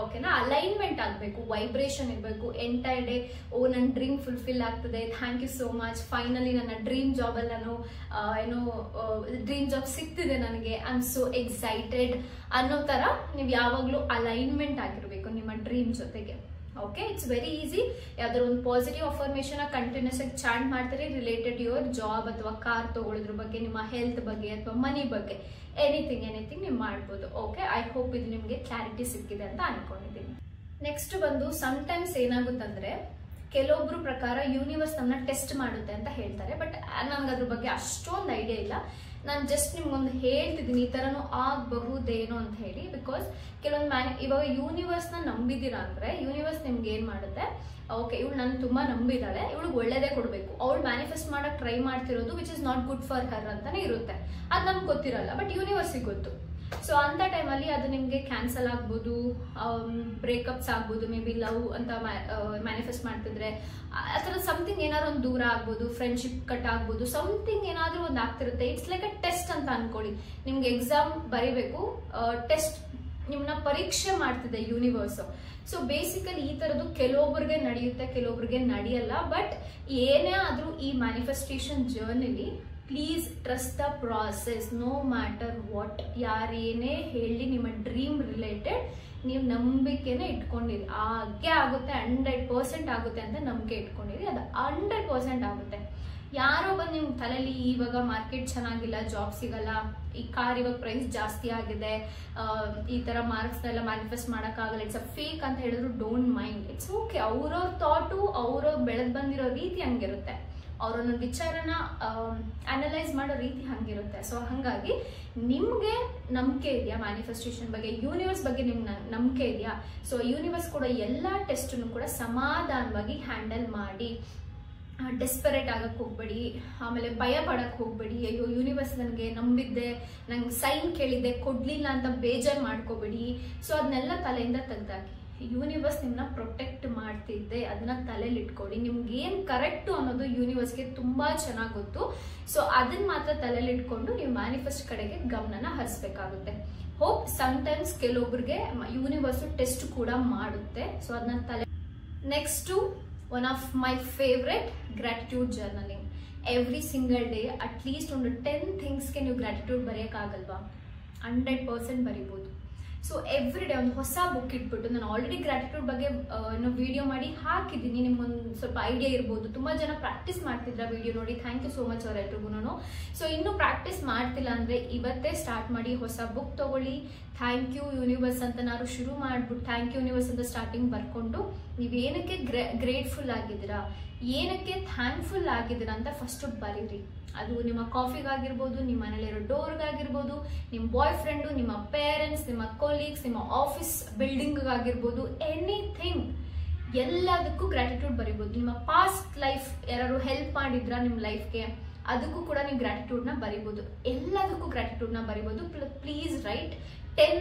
ಓಕೆನಾ? ಅಲೈನ್ಮೆಂಟ್ ಆಗಬೇಕು, ವೈಬ್ರೇಷನ್ ಇರಬೇಕು. ಎಂಟೈರ್ ಡೇ ಓ ನನ್ನ ಡ್ರೀಮ್ ಫುಲ್ಫಿಲ್ ಆಗ್ತದೆ, thank you so much, finally ನನ್ನ ಡ್ರೀಮ್ ಜಾಬಲ್ಲಿ ನಾನು ಡ್ರೀಮ್ ಜಾಬ್ ಸಿಗ್ತಿದೆ ನನಗೆ, ಐ ಆಮ್ ಸೋ ಎಕ್ಸೈಟೆಡ್ ಅನ್ನೋ ಥರ ನೀವು ಯಾವಾಗಲೂ ಅಲೈನ್ಮೆಂಟ್ ಆಗಿರಬೇಕು ನಿಮ್ಮ ಡ್ರೀಮ್ ಜೊತೆಗೆ. Okay, it's very easy. ಯಾವ್ದಾದ್ರು ಒಂದು ಪಾಸಿಟಿವ್ ಅಫರ್ಮೇಷನ್ ಕಂಟಿನ್ಯೂಸ್ ಆಗಿ ಚಾಂಟ್ ಮಾಡ್ತಾರೆ ರಿಲೇಟೆಡ್ ಯುವರ್ ಜಾಬ್ ಅಥವಾ ಕಾರ್ ತಗೊಳ್ಳೋದ್ರ ಬಗ್ಗೆ, ನಿಮ್ಮ ಹೆಲ್ತ್ ಬಗ್ಗೆ ಅಥವಾ ಮನಿ ಬಗ್ಗೆ, ಎನಿಥಿಂಗ್ ನೀವು ಮಾಡ್ಬೋದು. ಓಕೆ, ಐ ಹೋಪ್ ಇದು ನಿಮಗೆ ಕ್ಲಾರಿಟಿ ಸಿಕ್ಕಿದೆ ಅಂತ ಅನ್ಕೊಂಡಿದ್ದೀನಿ. ನೆಕ್ಸ್ಟ್ ಬಂದು ಸಮ್ಟೈಮ್ಸ್ ಏನಾಗುತ್ತಂದ್ರೆ, ಕೆಲವೊಬ್ರು ಪ್ರಕಾರ ಯೂನಿವರ್ಸ್ ನಮ್ಮನ್ನ ಟೆಸ್ಟ್ ಮಾಡುತ್ತೆ ಅಂತ ಹೇಳ್ತಾರೆ. ಬಟ್ ನನ್ಗೆ ಅದ್ರ ಬಗ್ಗೆ ಅಷ್ಟೊಂದು ಐಡಿಯಾ ಇಲ್ಲ. ನಾನು ಜಸ್ಟ್ ನಿಮ್ಗೊಂದು ಹೇಳ್ತಿದ್ದೀನಿ, ಈ ಥರನೂ ಆಗಬಹುದೇನೋ ಅಂತ ಹೇಳಿ. ಬಿಕಾಸ್ ಕೆಲವೊಂದು ಇವಾಗ ಯೂನಿವರ್ಸ್ನ ನಂಬಿದ್ದೀರಾ ಅಂದ್ರೆ ಯೂನಿವರ್ಸ್ ನಿಮ್ಗೆ ಏನ್ ಮಾಡುತ್ತೆ, ಓಕೆ ಇವಳು ನಾನು ತುಂಬಾ ನಂಬಿದಾಳೆ, ಇವಳಿಗೆ ಒಳ್ಳೇದೇ ಕೊಡಬೇಕು, ಅವಳು ಮ್ಯಾನಿಫೆಸ್ಟ್ ಮಾಡಕ್ ಟ್ರೈ ಮಾಡ್ತಿರೋದು which is not good for her ಅಂತಾನೆ ಇರುತ್ತೆ. ಅದು ನಮ್ಗೆ ಗೊತ್ತಿರಲ್ಲ, ಬಟ್ ಯೂನಿವರ್ಸಿಗೆ ಗೊತ್ತು. ಸೊ ಅಂತ ಟೈಮಲ್ಲಿ ಅದು ನಿಮಗೆ ಕ್ಯಾನ್ಸಲ್ ಆಗ್ಬೋದು, ಬ್ರೇಕಪ್ಸ್ ಆಗ್ಬೋದು, ಮೇ ಬಿ ಲವ್ ಅಂತ ಮ್ಯಾನಿಫೆಸ್ಟ್ ಮಾಡ್ತಿದ್ರೆ ಆ ಥರ ಸಮಥಿಂಗ್ ಏನಾದ್ರು ಒಂದು ದೂರ ಆಗ್ಬೋದು, ಫ್ರೆಂಡ್ಶಿಪ್ ಕಟ್ ಆಗ್ಬೋದು, ಸಮಥಿಂಗ್ ಏನಾದ್ರೂ ಒಂದು ಆಗ್ತಿರುತ್ತೆ. ಇಟ್ಸ್ ಲೈಕ್ ಅ ಟೆಸ್ಟ್ ಅಂತ ಅನ್ಕೊಳ್ಳಿ. ನಿಮ್ಗೆ ಎಕ್ಸಾಮ್ ಬರೀಬೇಕು, ಟೆಸ್ಟ್ ನಿಮ್ಮನ್ನ ಪರೀಕ್ಷೆ ಮಾಡ್ತಿದೆ ಯೂನಿವರ್ಸ್. ಸೊ ಬೇಸಿಕಲಿ ಈ ತರದ್ದು ಕೆಲವೊಬ್ರಿಗೆ ನಡೆಯುತ್ತೆ, ಕೆಲವೊಬ್ರಿಗೆ ನಡೆಯಲ್ಲ. ಬಟ್ ಏನೇ ಆದ್ರೂ ಈ ಮ್ಯಾನಿಫೆಸ್ಟೇಷನ್ ಜರ್ನಿಲಿ please trust the process, no matter what. ಯಾರೇನೇ ಹೇಳಿ ನಿಮ್ಮ ಡ್ರೀಮ್ ರಿಲೇಟೆಡ್ ನೀವು ನಂಬಿಕೆನೇ ಇಟ್ಕೊಂಡಿರಿ. ಹಾಗೆ ಆಗುತ್ತೆ, 100% ಆಗುತ್ತೆ ಅಂತ ನಂಬಿಕೆ ಇಟ್ಕೊಂಡಿರಿ, ಅದು 100% ಆಗುತ್ತೆ. ಯಾರೋ ಬಂದು ನಿಮ್ಮ ತಲೆಯಲ್ಲಿ ಇವಾಗ ಮಾರ್ಕೆಟ್ ಚೆನ್ನಾಗಿಲ್ಲ, ಜಾಬ್ ಸಿಗಲ್ಲ, ಈ ಕಾರ್ ಇವಾಗ ಪ್ರೈಸ್ ಜಾಸ್ತಿ ಆಗಿದೆ, ಈ ಥರ ಮಾರ್ಕ್ಸ್ನೆಲ್ಲ ಮ್ಯಾನಿಫೆಸ್ಟ್ ಮಾಡೋಕ್ಕಾಗಲ್ಲ, ಇಟ್ಸ್ ಅ ಫೇಕ್ ಅಂತ ಹೇಳಿದ್ರು ಡೋಂಟ್ ಮೈಂಡ್, ಇಟ್ಸ್ ಓಕೆ. ಅವ್ರವ್ರ ಥಾಟು ಅವ್ರವ್ರ ಬೆಳೆದು ಬಂದಿರೋ ರೀತಿ ಹಂಗಿರುತ್ತೆ, ಅವರೊಂದು ವಿಚಾರನ ಅನಲೈಸ್ ಮಾಡೋ ರೀತಿ ಹಂಗಿರುತ್ತೆ. ಸೊ ಹಾಗಾಗಿ ನಿಮಗೆ ನಂಬಿಕೆ ಇದೆಯಾ ಮ್ಯಾನಿಫೆಸ್ಟೇಷನ್ ಬಗ್ಗೆ, ಯೂನಿವರ್ಸ್ ಬಗ್ಗೆ ನಿಮ್ಗೆ ನಂಬಿಕೆ ಇದೆಯಾ? ಸೊ ಯೂನಿವರ್ಸ್ ಕೂಡ ಎಲ್ಲ ಟೆಸ್ಟನ್ನು ಕೂಡ ಸಮಾಧಾನವಾಗಿ ಹ್ಯಾಂಡಲ್ ಮಾಡಿ, ಡೆಸ್ಪರೇಟ್ ಆಗಕ್ಕೆ ಹೋಗ್ಬೇಡಿ, ಆಮೇಲೆ ಭಯ ಪಡಕ್ಕೆ ಹೋಗ್ಬೇಡಿ. ಅಯ್ಯೋ ಯೂನಿವರ್ಸ್ ನನಗೆ ನಂಬಿದ್ದೆ, ನಂಗೆ ಸೈನ್ ಕೇಳಿದ್ದೆ ಕೊಡ್ಲಿಲ್ಲ ಅಂತ ಬೇಜಾರು ಮಾಡ್ಕೋಬೇಡಿ. ಸೊ ಅದನ್ನೆಲ್ಲ ತಲೆಯಿಂದ ತೆಗ್ದಾಕಿ. ಯೂನಿವರ್ಸ್ ನಿಮ್ಮನ್ನ ಪ್ರೊಟೆಕ್ಟ್ ಮಾಡ್ತಿದ್ದೆ, ಅದನ್ನ ತಲೆಯಲ್ಲಿ ಇಟ್ಕೊಳ್ಳಿ. ನಿಮ್ಗೆ ಏನು ಕರೆಕ್ಟು ಅನ್ನೋದು ಯೂನಿವರ್ಸ್ಗೆ ತುಂಬಾ ಚೆನ್ನಾಗಿ ಗೊತ್ತು. ಸೊ ಅದನ್ನ ಮಾತ್ರ ತಲೆಯಲ್ಲಿ ಇಟ್ಕೊಂಡು ನೀವು ಮ್ಯಾನಿಫೆಸ್ಟ್ ಕಡೆಗೆ ಗಮನನ ಹರಿಸ್ಬೇಕಾಗುತ್ತೆ. ಹೋಪ್ ಸಮ್ಟೈಮ್ಸ್ ಕೆಲವೊಬ್ರಿಗೆ ಯೂನಿವರ್ಸ್ ಟೆಸ್ಟ್ ಕೂಡ ಮಾಡುತ್ತೆ. ಸೊ ಅದನ್ನ ತಲೆ. Next one of my favourite, gratitude journaling. Every single day at least ಒಂದು 10 ಥಿಂಗ್ಸ್ಗೆ ನೀವು ಗ್ರಾಟಿಟ್ಯೂಡ್ ಬರೆಯೋಕ್ಕಾಗಲ್ವಾ? 100% ಬರಿಬೋದು. ಸೊ ಎವ್ರಿ ಡೇ ಒಂದು ಹೊಸ ಬುಕ್ ಇಟ್ಬಿಟ್ಟು, ನಾನು ಆಲ್ರೆಡಿ ಗ್ರಾಟಿಟ್ಯೂಡ್ ಬಗ್ಗೆ ವಿಡಿಯೋ ಮಾಡಿ ಹಾಕಿದ್ದೀನಿ, ನಿಮ್ಗೊಂದು ಸ್ವಲ್ಪ ಐಡಿಯಾ ಇರ್ಬೋದು. ತುಂಬ ಜನ ಪ್ರಾಕ್ಟೀಸ್ ಮಾಡ್ತಿದ್ರ ವಿಡಿಯೋ ನೋಡಿ, ಥ್ಯಾಂಕ್ ಯು ಸೋ ಮಚ್ ಅವರೆಲ್ರಿಗೂ. ಸೊ ಇನ್ನೂ ಪ್ರಾಕ್ಟೀಸ್ ಮಾಡ್ತಿಲ್ಲ ಅಂದರೆ ಇವತ್ತೇ ಸ್ಟಾರ್ಟ್ ಮಾಡಿ, ಹೊಸ ಬುಕ್ ತಗೊಳ್ಳಿ, ಥ್ಯಾಂಕ್ ಯು ಯೂನಿವರ್ಸ್ ಅಂತ ನಾನು ಶುರು ಮಾಡಿಬಿಟ್ಟು ಥ್ಯಾಂಕ್ ಯು ಯೂನಿವರ್ಸ್ ಅಂತ ಸ್ಟಾರ್ಟಿಂಗ್ ಬರ್ಕೊಂಡು ನೀವೇನಕ್ಕೆ ಗ್ರೇಟ್ಫುಲ್ ಆಗಿದ್ದೀರಾ, ಏನಕ್ಕೆ ಥ್ಯಾಂಕ್ಫುಲ್ ಆಗಿದ್ದೀರಾ ಅಂತ ಫಸ್ಟು ಬರೀರಿ. ಅದು ನಿಮ್ಮ ಕಾಫಿಗಾಗಿರ್ಬೋದು, ನಿಮ್ಮ ಮನೇಲಿರೋ ಡೋರ್ಗಾಗಿರ್ಬೋದು, ನಿಮ್ಮ ಬಾಯ್ ಫ್ರೆಂಡು, ನಿಮ್ಮ ಪೇರೆಂಟ್ಸ್, ನಿಮ್ಮ ಕೊಲೀಗ್ಸ್, ನಿಮ್ಮ ಆಫೀಸ್ ಬಿಲ್ಡಿಂಗ್ಗಾಗಿರ್ಬೋದು, ಎನಿಥಿಂಗ್, ಎಲ್ಲದಕ್ಕೂ ಗ್ರಾಟಿಟ್ಯೂಡ್ ಬರಿಬೋದು. ನಿಮ್ಮ ಪಾಸ್ಟ್ ಲೈಫ್ ಯಾರು ಹೆಲ್ಪ್ ಮಾಡಿದ್ರ ನಿಮ್ಮ ಲೈಫ್ಗೆ, ಅದಕ್ಕೂ ಕೂಡ ನೀವು ಗ್ರಾಟಿಟ್ಯೂಡ್ನ ಬರಿಬೋದು. ಎಲ್ಲದಕ್ಕೂ ಗ್ರಾಟಿಟ್ಯೂಡ್ನ ಬರಿಬೋದು. ಪ್ಲೀಸ್ ರೈಟ್ 10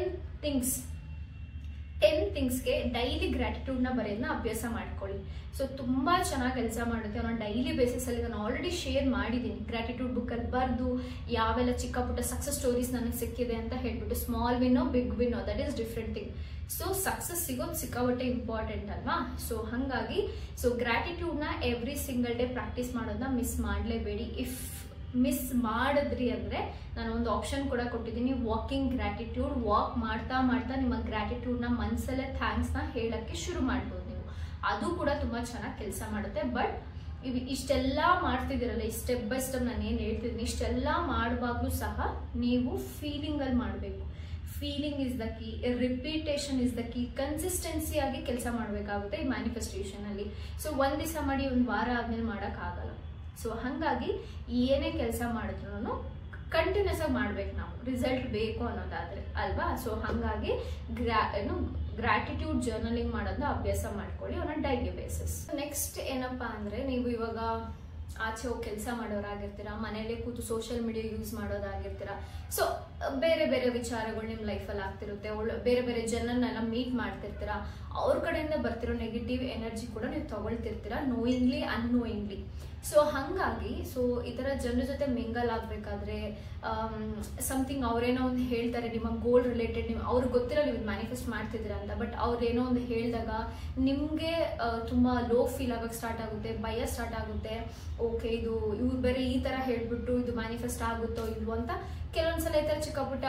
ಥಿಂಗ್ಸ್ಗೆ ಡೈಲಿ ಗ್ರಾಟಿಟ್ಯೂಡ್ನ ಬರೆಯೋದನ್ನ ಅಭ್ಯಾಸ ಮಾಡ್ಕೊಳ್ಳಿ. ಸೊ ತುಂಬ ಚೆನ್ನಾಗಿ ಕೆಲಸ ಮಾಡುತ್ತೆ. ನಾನು ಡೈಲಿ ಬೇಸಿಸಲ್ಲಿ ನಾನು ಆಲ್ರೆಡಿ ಶೇರ್ ಮಾಡಿದ್ದೀನಿ, ಗ್ರಾಟಿಟ್ಯೂಡ್ ಬುಕ್ಕಲ್ಲಿ ಬರೆದು ಯಾವೆಲ್ಲ ಚಿಕ್ಕ ಪುಟ್ಟ ಸಕ್ಸಸ್ ಸ್ಟೋರೀಸ್ ನನಗೆ ಸಿಕ್ಕಿದೆ ಅಂತ ಹೇಳ್ಬಿಟ್ಟು. ಸ್ಮಾಲ್ ವಿನ್ನೋ ಬಿಗ್ ವಿನ್ನೋ, that is different thing. So success ಸಿಗೋದು ಸಿಕ್ಕಾಪಟ್ಟೆ ಇಂಪಾರ್ಟೆಂಟ್ ಅಲ್ವಾ? ಸೊ ಹಾಗಾಗಿ ಗ್ರಾಟಿಟ್ಯೂಡ್ನ ಎವ್ರಿ ಸಿಂಗಲ್ ಡೇ ಪ್ರಾಕ್ಟೀಸ್ ಮಾಡೋದನ್ನ ಮಿಸ್ ಮಾಡಲೇಬೇಡಿ. ಇಫ್ ಮಿಸ್ ಮಾಡಿದ್ರಿ ಅಂದರೆ ನಾನು ಒಂದು ಆಪ್ಷನ್ ಕೂಡ ಕೊಟ್ಟಿದ್ದೀನಿ, ವಾಕಿಂಗ್ ಗ್ರಾಟಿಟ್ಯೂಡ್. ವಾಕ್ ಮಾಡ್ತಾ ಮಾಡ್ತಾ ನಿಮ್ಮ ಗ್ರಾಟಿಟ್ಯೂಡ್ನ ಮನಸ್ಸಲ್ಲೇ ಥ್ಯಾಂಕ್ಸ್ನ ಹೇಳೋಕ್ಕೆ ಶುರು ಮಾಡ್ಬೋದು ನೀವು. ಅದು ಕೂಡ ತುಂಬ ಚೆನ್ನಾಗಿ ಕೆಲಸ ಮಾಡುತ್ತೆ. ಬಟ್ ಇಷ್ಟೆಲ್ಲ ಮಾಡ್ತಿದ್ದೀರಲ್ಲ, ಈ ಸ್ಟೆಪ್ ಬೈ ಸ್ಟೆಪ್ ನಾನು ಏನು ಹೇಳ್ತಿದ್ದೀನಿ, ಇಷ್ಟೆಲ್ಲ ಮಾಡುವಾಗಲೂ ಸಹ ನೀವು ಫೀಲಿಂಗಲ್ಲಿ ಮಾಡಬೇಕು. Feeling is the key, repetition is the key. Consistency ಆಗಿ ಕೆಲಸ ಮಾಡಬೇಕಾಗುತ್ತೆ ಈ ಮ್ಯಾನಿಫೆಸ್ಟೇಷನಲ್ಲಿ. ಸೊ ಒಂದು ದಿವಸ ಮಾಡಿ ಒಂದು ವಾರ ಆದ್ಮೇಲೆ ಮಾಡೋಕ್ಕಾಗಲ್ಲ. ಸೊ ಹಾಗಾಗಿ ಏನೇ ಕೆಲಸ ಮಾಡಿದ್ರು ಕಂಟಿನ್ಯೂಸ್ ಆಗಿ ಮಾಡ್ಬೇಕು ನಾವು, ರಿಸಲ್ಟ್ ಬೇಕು ಅನ್ನೋದಾದ್ರೆ ಅಲ್ವಾ? ಸೊ ಹಾಗಾಗಿ ಗ್ರಾಟಿಟ್ಯೂಡ್ ಜರ್ನಲಿಂಗ್ ಮಾಡೋದನ್ನ ಅಭ್ಯಾಸ ಮಾಡ್ಕೊಳ್ಳಿ on a daily basis. Next ಏನಪ್ಪಾ ಅಂದ್ರೆ, ನೀವು ಇವಾಗ ಆಚೆ ಹೋಗಿ ಕೆಲಸ ಮಾಡೋರಾಗಿರ್ತೀರಾ, ಮನೇಲಿ ಕೂತು ಸೋಷಿಯಲ್ ಮೀಡಿಯಾ ಯೂಸ್ ಮಾಡೋದಾಗಿರ್ತೀರಾ. ಸೊ ಬೇರೆ ಬೇರೆ ವಿಚಾರಗಳು ನಿಮ್ಮ ಲೈಫಲ್ಲಿ ಆಗ್ತಿರುತ್ತೆ, ಬೇರೆ ಬೇರೆ ಜನರನ್ನೆಲ್ಲ ಮೀಟ್ ಮಾಡ್ತಿರ್ತೀರಾ. ಅವ್ರ ಕಡೆಯಿಂದ ಬರ್ತಿರೋ ನೆಗೆಟಿವ್ ಎನರ್ಜಿ ಕೂಡ ನೀವು ತಗೊಳ್ತಿರ್ತೀರಾ, ನೋಯಿಂಗ್ಲಿ ಅನ್ನೋಯಿಂಗ್ಲಿ. ಸೊ ಹಾಗಾಗಿ ಈ ಥರ ಜನರ ಜೊತೆ ಮಿಂಗಲ್ ಆಗಬೇಕಾದ್ರೆ ಸಮಥಿಂಗ್ ಅವರೇನೋ ಒಂದು ಹೇಳ್ತಾರೆ ನಿಮ್ಮ ಗೋಲ್ ರಿಲೇಟೆಡ್, ನೀವು ಅವ್ರಿಗೆ ಗೊತ್ತಿರೋ ನೀವು ಮ್ಯಾನಿಫೆಸ್ಟ್ ಮಾಡ್ತಿದ್ದೀರಾ ಅಂತ, ಬಟ್ ಅವ್ರೇನೋ ಒಂದು ಹೇಳಿದಾಗ ನಿಮಗೆ ತುಂಬ ಲೋ ಫೀಲ್ ಆಗೋಕ್ಕೆ ಸ್ಟಾರ್ಟ್ ಆಗುತ್ತೆ, ಭಯ ಸ್ಟಾರ್ಟ್ ಆಗುತ್ತೆ. ಓಕೆ, ಇವ್ರು ಬೇರೆ ಈ ಥರ ಹೇಳ್ಬಿಟ್ಟು ಇದು ಮ್ಯಾನಿಫೆಸ್ಟ್ ಆಗುತ್ತೋ ಇಲ್ವೋ ಅಂತ ಕೆಲವೊಂದ್ಸಲ ಈ ಥರ ಚಿಕ್ಕ ಪುಟ್ಟ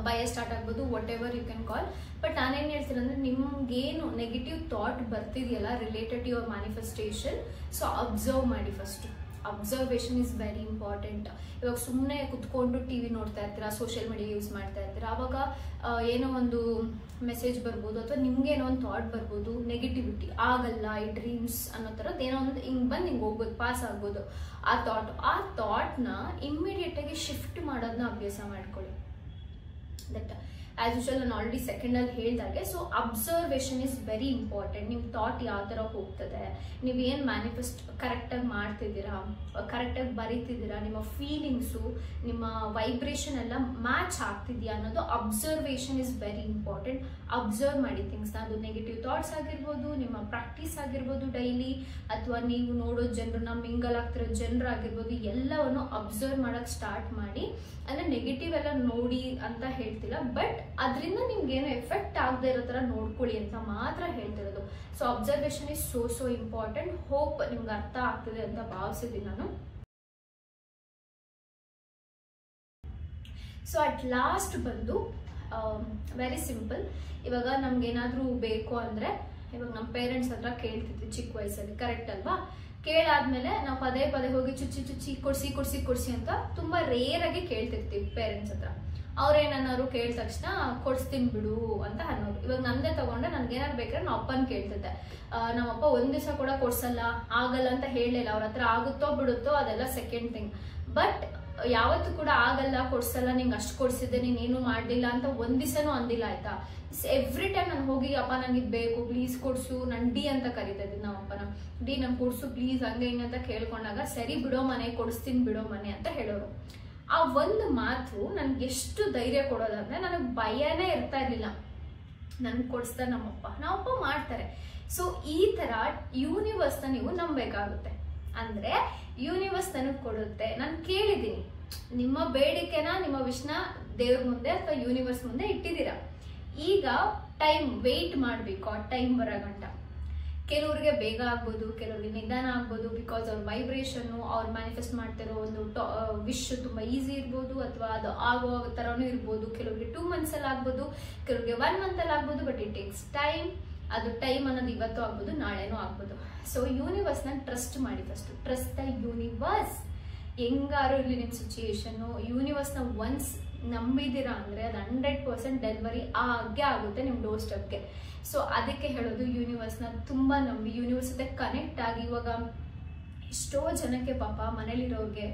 ಭಯ ಸ್ಟಾರ್ಟ್ ಆಗ್ಬೋದು, whatever you can call. But ನಾನೇನು ಹೇಳ್ತೀನಿ ಅಂದರೆ, ನಿಮ್ಗೇನು ನೆಗೆಟಿವ್ ಥಾಟ್ ಬರ್ತಿದೆಯಲ್ಲ related to your manifestation, so observe ಮಾಡಿ first. Observation is very important. ಇವಾಗ ಸುಮ್ಮನೆ ಕುತ್ಕೊಂಡು TV ನೋಡ್ತಾ ಇರ್ತೀರಾ, ಸೋಷಿಯಲ್ ಮೀಡಿಯಾ ಯೂಸ್ ಮಾಡ್ತಾ ಇರ್ತೀರಾ, ಆವಾಗ ಏನೋ ಒಂದು ಮೆಸೇಜ್ ಬರ್ಬೋದು ಅಥವಾ ನಿಮ್ಗೆ ಏನೋ ಒಂದು ಥಾಟ್ ಬರ್ಬೋದು, ನೆಗೆಟಿವಿಟಿ, ಆಗಲ್ಲ ಈ ಡ್ರೀಮ್ಸ್ ಅನ್ನೋ ಥರದ್ದು ಏನೋ ಒಂದು ಹಿಂಗೆ ಬಂದು ಹಿಂಗೆ ಹೋಗ್ಬೋದು, ಪಾಸ್ ಆಗ್ಬೋದು ಆ ಥಾಟ್ನ ಇಮ್ಮಿಡಿಯೇಟಾಗಿ ಶಿಫ್ಟ್ ಮಾಡೋದನ್ನ ಅಭ್ಯಾಸ ಮಾಡ್ಕೊಳ್ಳಿ. ದಟ್ ಆಸ್ ಯೂಶುವಲ್ ನಾನು ಆಲ್ರೆಡಿ ಸೆಕೆಂಡಲ್ಲಿ ಹೇಳಿದಾಗೆ. So observation is very important. ನಿಮ್ಮ ಥಾಟ್ ಯಾವ ಥರ ಹೋಗ್ತದೆ, ನೀವೇನು ಮ್ಯಾನಿಫೆಸ್ಟ್ ಕರೆಕ್ಟಾಗಿ ಮಾಡ್ತಿದ್ದೀರಾ, ಕರೆಕ್ಟಾಗಿ ಬರೀತಿದ್ದೀರಾ, ನಿಮ್ಮ ಫೀಲಿಂಗ್ಸು, ನಿಮ್ಮ ವೈಬ್ರೇಷನ್ ಎಲ್ಲ ಮ್ಯಾಚ್ ಆಗ್ತಿದೆಯಾ ಅನ್ನೋದು observation is very important. Observe ಮಾಡಿ ಥಿಂಗ್ಸ್ನ, ಅದು ನೆಗೆಟಿವ್ ಥಾಟ್ಸ್ ಆಗಿರ್ಬೋದು, ನಿಮ್ಮ ಪ್ರಾಕ್ಟೀಸ್ ಆಗಿರ್ಬೋದು ಡೈಲಿ, ಅಥವಾ ನೀವು ನೋಡೋ ಜನರನ್ನ, ಮಿಂಗಲ್ ಆಗ್ತಿರೋ ಜನರಾಗಿರ್ಬೋದು, ಎಲ್ಲವನ್ನು ಅಬ್ಸರ್ವ್ ಮಾಡೋಕ್ಕೆ ಸ್ಟಾರ್ಟ್ ಮಾಡಿ. ಅಂದರೆ ನೆಗೆಟಿವ್ ಎಲ್ಲ ನೋಡಿ ಅಂತ ಹೇಳ್ತಿಲ್ಲ, ಬಟ್ ಅದರಿಂದ ನಿಮ್ಗೇನು ಎಫೆಕ್ಟ್ ಆಗದೆ ಇರೋ ಥರ ನೋಡ್ಕೊಳ್ಳಿ ಅಂತ ಮಾತ್ರ ಹೇಳ್ತಿರೋದು. So observation is so important. Hope ನಿಮ್ಗೆ ಅರ್ಥ ಆಗ್ತದೆ ಅಂತ ಭಾವಿಸಿದ್ದೀನಿ ನಾನು. ಸೊ ಅಟ್ ಲಾಸ್ಟ್ ಬಂದು ವೆರಿ ಸಿಂಪಲ್. ಇವಾಗ ನಮ್ಗೇನಾದರೂ ಬೇಕು ಅಂದರೆ, ಇವಾಗ ನಮ್ಮ ಪೇರೆಂಟ್ಸ್ ಹತ್ರ ಕೇಳ್ತಿದ್ವಿ ಚಿಕ್ಕ ವಯಸ್ಸಲ್ಲಿ, ಕರೆಕ್ಟ್ ಅಲ್ವಾ? ಕೇಳಾದ್ಮೇಲೆ ನಾವು ಪದೇ ಪದೇ ಹೋಗಿ ಚುಚ್ಚಿ ಕೊಡ್ಸಿ ಅಂತ ತುಂಬಾ ರೇರ್ ಆಗಿ ಕೇಳ್ತಿರ್ತೀವಿ ಪೇರೆಂಟ್ಸ್ ಹತ್ರ. ಅವ್ರೇನನ್ನೋರು ಕೇಳಿದ ತಕ್ಷಣ ಕೊಡ್ಸ್ತೀನಿ ಬಿಡು ಅಂತ ಅನ್ನೋರು. ಇವಾಗ ನಂದೇ ತಗೊಂಡ್ರೆ ನನ್ಗೇನಾದ್ರು ಬೇಕಾದ್ರೆ ನಾವು ಅಪ್ಪನ ಕೇಳ್ತಿದ್ದೆ. ನಮ್ಮಪ್ಪ ಒಂದ್ ದಿವಸ ಕೂಡ ಕೊಡ್ಸಲ್ಲ, ಆಗಲ್ಲ ಅಂತ ಹೇಳಿಲ್ಲ. ಅವ್ರ ಹತ್ರ ಆಗುತ್ತೋ ಬಿಡುತ್ತೋ ಅದೆಲ್ಲ ಸೆಕೆಂಡ್ ಥಿಂಗ್. ಬಟ್ ಯಾವತ್ತೂ ಕೂಡ ಆಗಲ್ಲ, ಕೊಡ್ಸಲ್ಲ, ನಿಂಗೆ ಅಷ್ಟು ಕೊಡ್ಸಿದ್ದೆ, ನೀನೇನು ಮಾಡ್ಲಿಲ್ಲ ಅಂತ ಒಂದ್ ದಿವಸನೂ ಅಂದಿಲ್ಲ ಆಯ್ತಾ. ಎವ್ರಿ ಟೈಮ್ ನಾನು ಹೋಗಿ ಅಪ್ಪ ನಂಗೆ ಇದು ಬೇಕು ಪ್ಲೀಸ್ ಕೊಡ್ಸು, ನಾನು ಡಿ ಅಂತ ಕರಿತಾ ಇದ್ದೀನಿ ನಮ್ಮ ಅಪ್ಪನ, ಡಿ ನಂಗೆ ಕೊಡ್ಸು ಪ್ಲೀಸ್ ಹಂಗೆ ಹಿಂಗೆ ಅಂತ ಕೇಳ್ಕೊಂಡಾಗ ಸರಿ ಬಿಡೋ ಮನೆ, ಕೊಡಿಸ್ತೀನಿ ಬಿಡೋ ಮನೆ ಅಂತ ಹೇಳೋರು. ಆ ಒಂದು ಮಾತು ನನ್ಗೆ ಎಷ್ಟು ಧೈರ್ಯ ಕೊಡೋದಂದ್ರೆ ನನಗೆ ಭಯನೇ ಇರ್ತಾ ಇರ್ಲಿಲ್ಲ. ನನ್ಗೆ ಕೊಡಿಸ್ತಾರೆ ನಮ್ಮಪ್ಪ ಮಾಡ್ತಾರೆ. ಸೊ ಈ ತರ ಯೂನಿವರ್ಸ್ನ ನೀವು ನಂಬೇಕಾಗುತ್ತೆ. ಅಂದ್ರೆ ಯೂನಿವರ್ಸ್ ನನಗೆ ಕೊಡುತ್ತೆ. ನಾನು ಕೇಳಿದ್ದೀನಿ, ನಿಮ್ಮ ಬೇಡಿಕೆನ ನಿಮ್ಮ ವಿಷ್ನ ದೇವ್ರ ಮುಂದೆ ಅಥವಾ ಯೂನಿವರ್ಸ್ ಮುಂದೆ ಇಟ್ಟಿದ್ದೀರಾ. ಈಗ ಟೈಮ್ ವೆಯ್ಟ್ ಮಾಡಬೇಕು ಆ ಟೈಮ್ ಬರೋಗಂಟ. ಕೆಲವ್ರಿಗೆ ಬೇಗ ಆಗ್ಬೋದು, ಕೆಲವ್ರಿಗೆ ನಿಧಾನ ಆಗ್ಬೋದು. ಬಿಕಾಸ್ ಅವ್ರ ವೈಬ್ರೇಷನ್ನು, ಅವ್ರು ಮ್ಯಾನಿಫೆಸ್ಟ್ ಮಾಡ್ತಿರೋ ಒಂದು ವಿಶ್ ತುಂಬಾ ಈಸಿ ಇರ್ಬೋದು, ಅಥವಾ ಅದು ಆಗೋ ಥರನೂ ಇರ್ಬೋದು. ಕೆಲವ್ರಿಗೆ 2 months ಅಲ್ಲಿ ಆಗ್ಬೋದು, ಕೆಲವ್ರಿಗೆ 1 month ಅಲ್ಲಿ ಆಗ್ಬೋದು. But it takes time. ಅದು ಟೈಮ್ ಅನ್ನೋದು ಇವತ್ತು ಆಗ್ಬೋದು, ನಾಳೆನೂ ಆಗ್ಬೋದು. ಸೊ ಯೂನಿವರ್ಸ್ನ ಟ್ರಸ್ಟ್ ಮಾಡಿ. First trust the universe. ಹೆಂಗಾರು ಇರಲಿ ನಿಮ್ಮ ಸಿಚುಯೇಷನ್ನು, ಯೂನಿವರ್ಸ್ನ ಒನ್ಸ್ ನಂಬಿದ್ದೀರಾ ಅಂದರೆ ಅದು 100% ಡೆಲಿವರಿ ಆಗೇ ಆಗುತ್ತೆ ನಿಮ್ಮ ಡೋರ್ ಸ್ಟೆಪ್ಗೆ. ಸೊ ಅದಕ್ಕೆ ಹೇಳೋದು ಯೂನಿವರ್ಸ್ನ ತುಂಬ ನಂಬಿ, ಯೂನಿವರ್ಸ್ ಜೊತೆ ಕನೆಕ್ಟ್ ಆಗಿ. ಇವಾಗ ಎಷ್ಟೋ ಜನಕ್ಕೆ ಪಾಪ ಮನೇಲಿರೋರಿಗೆ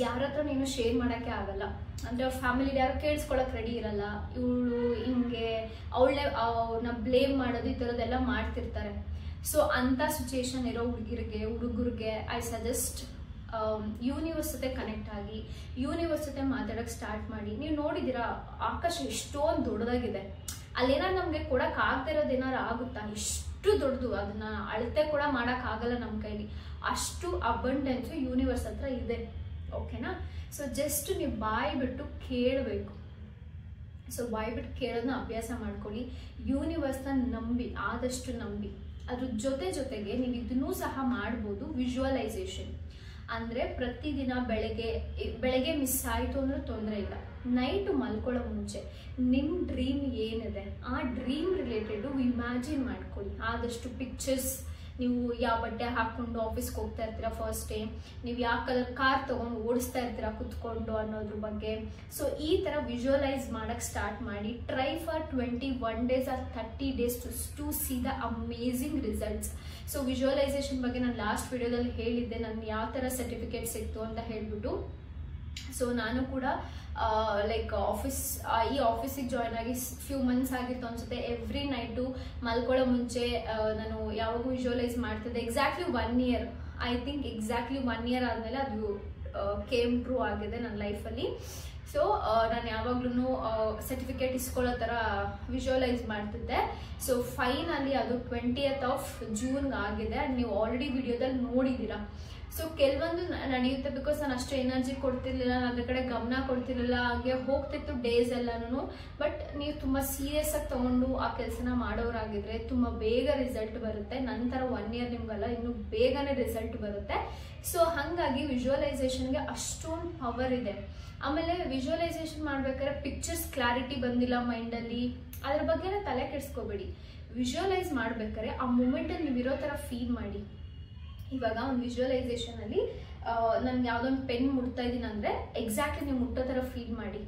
ಯಾರ ಹತ್ರ ನೀನು ಶೇರ್ ಮಾಡೋಕ್ಕೆ ಆಗಲ್ಲ. ಅಂದರೆ ಅವ್ರ ಫ್ಯಾಮಿಲಿ ಯಾರು ಕೇಳಿಸ್ಕೊಳಕ್ಕೆ ರೆಡಿ ಇರಲ್ಲ. ಇವಳು ಹಿಂಗೆ ಅವ್ರನ್ನ ಬ್ಲೇಮ್ ಮಾಡೋದು ಈ ಥರದ್ದೆಲ್ಲ ಮಾಡ್ತಿರ್ತಾರೆ. ಸೊ ಅಂಥ ಸಿಚುಯೇಷನ್ ಇರೋ ಹುಡುಗರಿಗೆ ಐ ಸಜೆಸ್ಟ್ ಯೂನಿವರ್ಸ್ ಜೊತೆ ಕನೆಕ್ಟ್ ಆಗಿ, ಯೂನಿವರ್ಸ್ ಜೊತೆ ಮಾತಾಡೋಕ್ಕೆ ಸ್ಟಾರ್ಟ್ ಮಾಡಿ. ನೀವು ನೋಡಿದ್ದೀರಾ ಆಕಾಶ ಎಷ್ಟೊಂದು ದೊಡ್ಡದಾಗಿದೆ, ಅಲ್ಲೇನಾದ್ರು ನಮಗೆ ಕೊಡಕ್ಕೆ ಆಗದೆ ಇರೋದು ಏನಾರು ಆಗುತ್ತಾ? ಎಷ್ಟು ದೊಡ್ಡದು, ಅದನ್ನ ಅಳತೆ ಕೂಡ ಮಾಡೋಕ್ಕಾಗಲ್ಲ ನಮ್ಮ ಕೈಲಿ. ಅಷ್ಟು ಅಬಂಡೆನ್ಸು ಯೂನಿವರ್ಸ್ ಹತ್ರ ಇದೆ. ಓಕೆನಾ? ಸೊ ಜಸ್ಟ್ ನೀವು ಬಾಯಿ ಬಿಟ್ಟು ಕೇಳಬೇಕು. ಸೊ ಬಾಯಿ ಬಿಟ್ಟು ಕೇಳೋದನ್ನ ಅಭ್ಯಾಸ ಮಾಡ್ಕೊಳ್ಳಿ. ಯೂನಿವರ್ಸ್ನ ನಂಬಿ, ಆದಷ್ಟು ನಂಬಿ. ಅದ್ರ ಜೊತೆಗೆ ನೀವು ಇದನ್ನೂ ಸಹ ಮಾಡ್ಬೋದು. ವಿಜುವಲೈಸೇಷನ್ ಅಂದರೆ ಪ್ರತಿದಿನ ಬೆಳಗ್ಗೆ ಮಿಸ್ ಆಯಿತು ಅಂದ್ರೆ ತೊಂದರೆ ಇಲ್ಲ, ನೈಟ್ ಮಲ್ಕೊಳ್ಳೋ ಮುಂಚೆ ನಿಮ್ಮ ಡ್ರೀಮ್ ಏನಿದೆ ಆ ಡ್ರೀಮ್ ರಿಲೇಟೆಡು ಇಮ್ಯಾಜಿನ್ ಮಾಡ್ಕೊಳ್ಳಿ. ಆದಷ್ಟು ಪಿಕ್ಚರ್ಸ್, ನೀವು ಯಾವ ಬಟ್ಟೆ ಹಾಕ್ಕೊಂಡು ಆಫೀಸ್ಗೆ ಹೋಗ್ತಾ ಇರ್ತೀರಾ ಫಸ್ಟ್ ಡೇ, ನೀವು ಯಾವ ಕಲರ್ ಕಾರ್ ತೊಗೊಂಡು ಓಡಿಸ್ತಾ ಇರ್ತೀರಾ ಕುತ್ಕೊಂಡು ಅನ್ನೋದ್ರ ಬಗ್ಗೆ. ಸೊ ಈ ಥರ ವಿಜುವಲೈಸ್ ಮಾಡೋಕ್ಕೆ ಸ್ಟಾರ್ಟ್ ಮಾಡಿ. Try for 21 days or 30 days to see the amazing results. So ವಿಜುವಲೈಸೇಷನ್ ಬಗ್ಗೆ ನಾನು ಲಾಸ್ಟ್ ವಿಡಿಯೋದಲ್ಲಿ ಹೇಳಿದ್ದೆ, ನನಗೆ ಯಾವ ಥರ ಸರ್ಟಿಫಿಕೇಟ್ ಸಿಕ್ತು ಅಂತ ಹೇಳ್ಬಿಟ್ಟು. ಸೊ ನಾನು ಕೂಡ ಲೈಕ್ ಈ ಆಫೀಸಿಗೆ ಜಾಯ್ನ್ ಆಗಿ ಫ್ಯೂ ಮಂತ್ಸ್ ಆಗಿತ್ತು ಅನ್ಸುತ್ತೆ. ಎವ್ರಿ ನೈಟು ಮಲ್ಕೊಳ್ಳೋ ಮುಂಚೆ ನಾನು ಯಾವಾಗೂ ವಿಜುವಲೈಸ್ ಮಾಡ್ತಿದ್ದೆ. Exactly 1 year, I think exactly 1 year ಆದಮೇಲೆ ಅದು ಕೇಮ್ ಟ್ರೂ ಆಗಿದೆ ನನ್ನ ಲೈಫಲ್ಲಿ. ಸೊ ನಾನು ಯಾವಾಗ್ಲೂ ಸರ್ಟಿಫಿಕೇಟ್ ಇಸ್ಕೊಳ್ಳೋ ಥರ ವಿಜುವಲೈಸ್ ಮಾಡ್ತಿದ್ದೆ. ಸೊ ಫೈನಲಿ ಅದು 20th June ಆಗಿದೆ. ಆ್ಯಂಡ್ ನೀವು ಆಲ್ರೆಡಿ ವಿಡಿಯೋದಲ್ಲಿ ನೋಡಿದ್ದೀರಾ. ಸೊ ಕೆಲವೊಂದು ನಡೆಯುತ್ತೆ ಬಿಕಾಸ್ ನಾನು ಅಷ್ಟು ಎನರ್ಜಿ ಕೊಡ್ತಿರ್ಲಿಲ್ಲ, ನಾನು ಅದ್ರ ಕಡೆ ಗಮನ ಕೊಡ್ತಿರ್ಲಿಲ್ಲ, ಹಾಗೆ ಹೋಗ್ತಿತ್ತು ಡೇಸ್ ಎಲ್ಲನೂ. ಬಟ್ ನೀವು ತುಂಬ ಸೀರಿಯಸ್ ಆಗಿ ತಗೊಂಡು ಆ ಕೆಲಸನ ಮಾಡೋರಾಗಿದ್ರೆ ತುಂಬ ಬೇಗ ರಿಸಲ್ಟ್ ಬರುತ್ತೆ. ನಂತರ 1 year ನಿಮ್ಗಲ್ಲ, ಇನ್ನು ಬೇಗನೆ ರಿಸಲ್ಟ್ ಬರುತ್ತೆ. ಸೊ ಹಾಗಾಗಿ ವಿಜುವಲೈಸೇಷನ್ಗೆ ಅಷ್ಟೊಂದು ಪವರ್ ಇದೆ. ಆಮೇಲೆ ವಿಜುವಲೈಸೇಷನ್ ಮಾಡ್ಬೇಕಾದ್ರೆ ಪಿಕ್ಚರ್ಸ್ ಕ್ಲಾರಿಟಿ ಬಂದಿಲ್ಲ ಮೈಂಡಲ್ಲಿ, ಅದ್ರ ಬಗ್ಗೆ ತಲೆ ಕೆಡಿಸ್ಕೋಬೇಡಿ. ವಿಜುವಲೈಸ್ ಮಾಡ್ಬೇಕಾದ್ರೆ ಆ ಮೂಮೆಂಟಲ್ಲಿ ನೀವು ಇರೋ ಥರ ಫೀಲ್ ಮಾಡಿ. ಇವಾಗ ಒಂದು ವಿಜುವಲೈಸೇಷನಲ್ಲಿ ನನ್ಗೆ ಯಾವುದೊಂದು ಪೆನ್ ಮುಟ್ತಾ ಇದ್ದೀನಿ ಅಂದರೆ ಎಕ್ಸಾಕ್ಟ್ಲಿ ನೀವು ಮುಟ್ಟೋ ಥರ ಫೀಲ್ ಮಾಡಿ.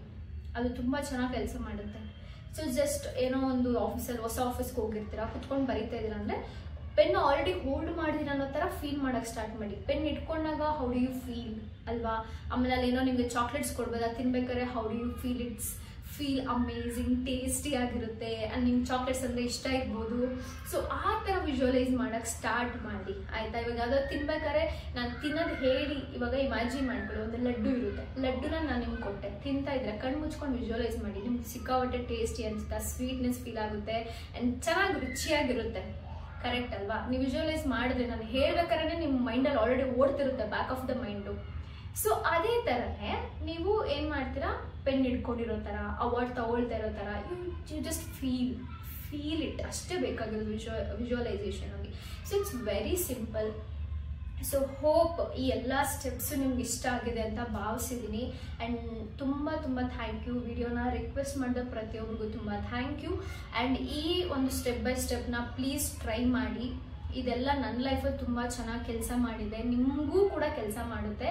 ಅದು ತುಂಬ ಚೆನ್ನಾಗಿ ಕೆಲಸ ಮಾಡುತ್ತೆ. ಸೊ ಜಸ್ಟ್ ಏನೋ ಒಂದು ಆಫೀಸಲ್ಲಿ ಹೊಸ ಆಫೀಸ್ಗೆ ಹೋಗಿರ್ತೀರಾ, ಕುತ್ಕೊಂಡು ಬರೀತಾ ಇದ್ದೀರಾ ಅಂದರೆ ಪೆನ್ ಆಲ್ರೆಡಿ ಹೋಲ್ಡ್ ಮಾಡಿದೀರ ಅನ್ನೋ ಥರ ಫೀಲ್ ಮಾಡೋಕ್ಕೆ ಸ್ಟಾರ್ಟ್ ಮಾಡಿ. ಪೆನ್ ಇಟ್ಕೊಂಡಾಗ ಹೌ ಡು ಯು ಫೀಲ್ ಅಲ್ವಾ? ಆಮೇಲೆ ಅಲ್ಲಿ ಏನೋ ನಿಮಗೆ ಚಾಕ್ಲೇಟ್ಸ್ ಕೊಡ್ಬೋದು, ಅದು ತಿನ್ಬೇಕಾದ್ರೆ how do you feel amazing, tasty ಆಗಿರುತ್ತೆ. ಆ್ಯಂಡ್ ನಿಮ್ಗೆ ಚಾಕ್ಲೇಟ್ಸ್ ಅಂದರೆ ಇಷ್ಟ ಇರ್ಬೋದು. ಸೊ ಆ ಥರ ವಿಜುವಲೈಸ್ ಮಾಡೋಕ್ಕೆ ಸ್ಟಾರ್ಟ್ ಮಾಡಿ ಆಯಿತಾ? ಇವಾಗ ಯಾವುದೋ ತಿನ್ಬೇಕಾದ್ರೆ ನಾನು ತಿನ್ನೋದು ಹೇಳಿ ಇವಾಗ ಇಮ್ಯಾಜಿನ್ ಮಾಡ್ಕೊಳ್ಳಿ. ಒಂದು ಲಡ್ಡು ಇರುತ್ತೆ, ಲಡ್ಡುನ ನಾನು ನಿಮ್ಗೆ ಕೊಟ್ಟೆ, ತಿಂತಾ ಇದ್ರೆ ಕಣ್ಣು ಮುಚ್ಕೊಂಡು ವಿಜುವಲೈಸ್ ಮಾಡಿ. ನಿಮ್ಗೆ ಸಿಕ್ಕಾಪಟ್ಟೆ ಟೇಸ್ಟಿ ಅನಿಸುತ್ತೆ, ಸ್ವೀಟ್ನೆಸ್ ಫೀಲ್ ಆಗುತ್ತೆ ಆ್ಯಂಡ್ ಚೆನ್ನಾಗಿ ರುಚಿಯಾಗಿರುತ್ತೆ. ಕರೆಕ್ಟ್ ಅಲ್ವಾ? ನೀವು ವಿಜುವಲೈಸ್ ಮಾಡಿದ್ರೆ ನಾನು ಹೇಳ್ಬೇಕಾದ್ರೆ ನಿಮ್ಮ ಮೈಂಡಲ್ಲಿ ಆಲ್ರೆಡಿ ಓಡ್ತಿರುತ್ತೆ, back of the mind. So ಅದೇ ಥರನೇ ನೀವು ಏನು ಮಾಡ್ತೀರಾ, ಪೆನ್ ಇಟ್ಕೊಂಡಿರೋ ಥರ, ಅವಾರ್ಡ್ ತಗೊಳ್ತಾ ಇರೋ ಥರ ಯು ಜಸ್ಟ್ ಫೀಲ್ ಇಟ್. ಅಷ್ಟೇ ಬೇಕಾಗಿರೋದು ವಿಜುವಲೈಸೇಷನಲ್ಲಿ. So it's very simple. So hope ಈ ಎಲ್ಲ ಸ್ಟೆಪ್ಸು ನಿಮ್ಗೆ ಇಷ್ಟ ಆಗಿದೆ ಅಂತ ಭಾವಿಸಿದ್ದೀನಿ. ಆ್ಯಂಡ್ ತುಂಬ ಥ್ಯಾಂಕ್ ಯು. ವಿಡಿಯೋನ ರಿಕ್ವೆಸ್ಟ್ ಮಾಡಿದ ಪ್ರತಿಯೊಬ್ಬರಿಗೂ ತುಂಬ ಥ್ಯಾಂಕ್ ಯು. ಆ್ಯಂಡ್ ಈ ಒಂದು ಸ್ಟೆಪ್ ಬೈ ಸ್ಟೆಪ್ನ ಪ್ಲೀಸ್ ಟ್ರೈ ಮಾಡಿ. ಇದೆಲ್ಲ ನನ್ನ ಲೈಫಲ್ಲಿ ತುಂಬ ಚೆನ್ನಾಗಿ ಕೆಲಸ ಮಾಡಿದೆ, ನಿಮಗೂ ಕೂಡ ಕೆಲಸ ಮಾಡುತ್ತೆ.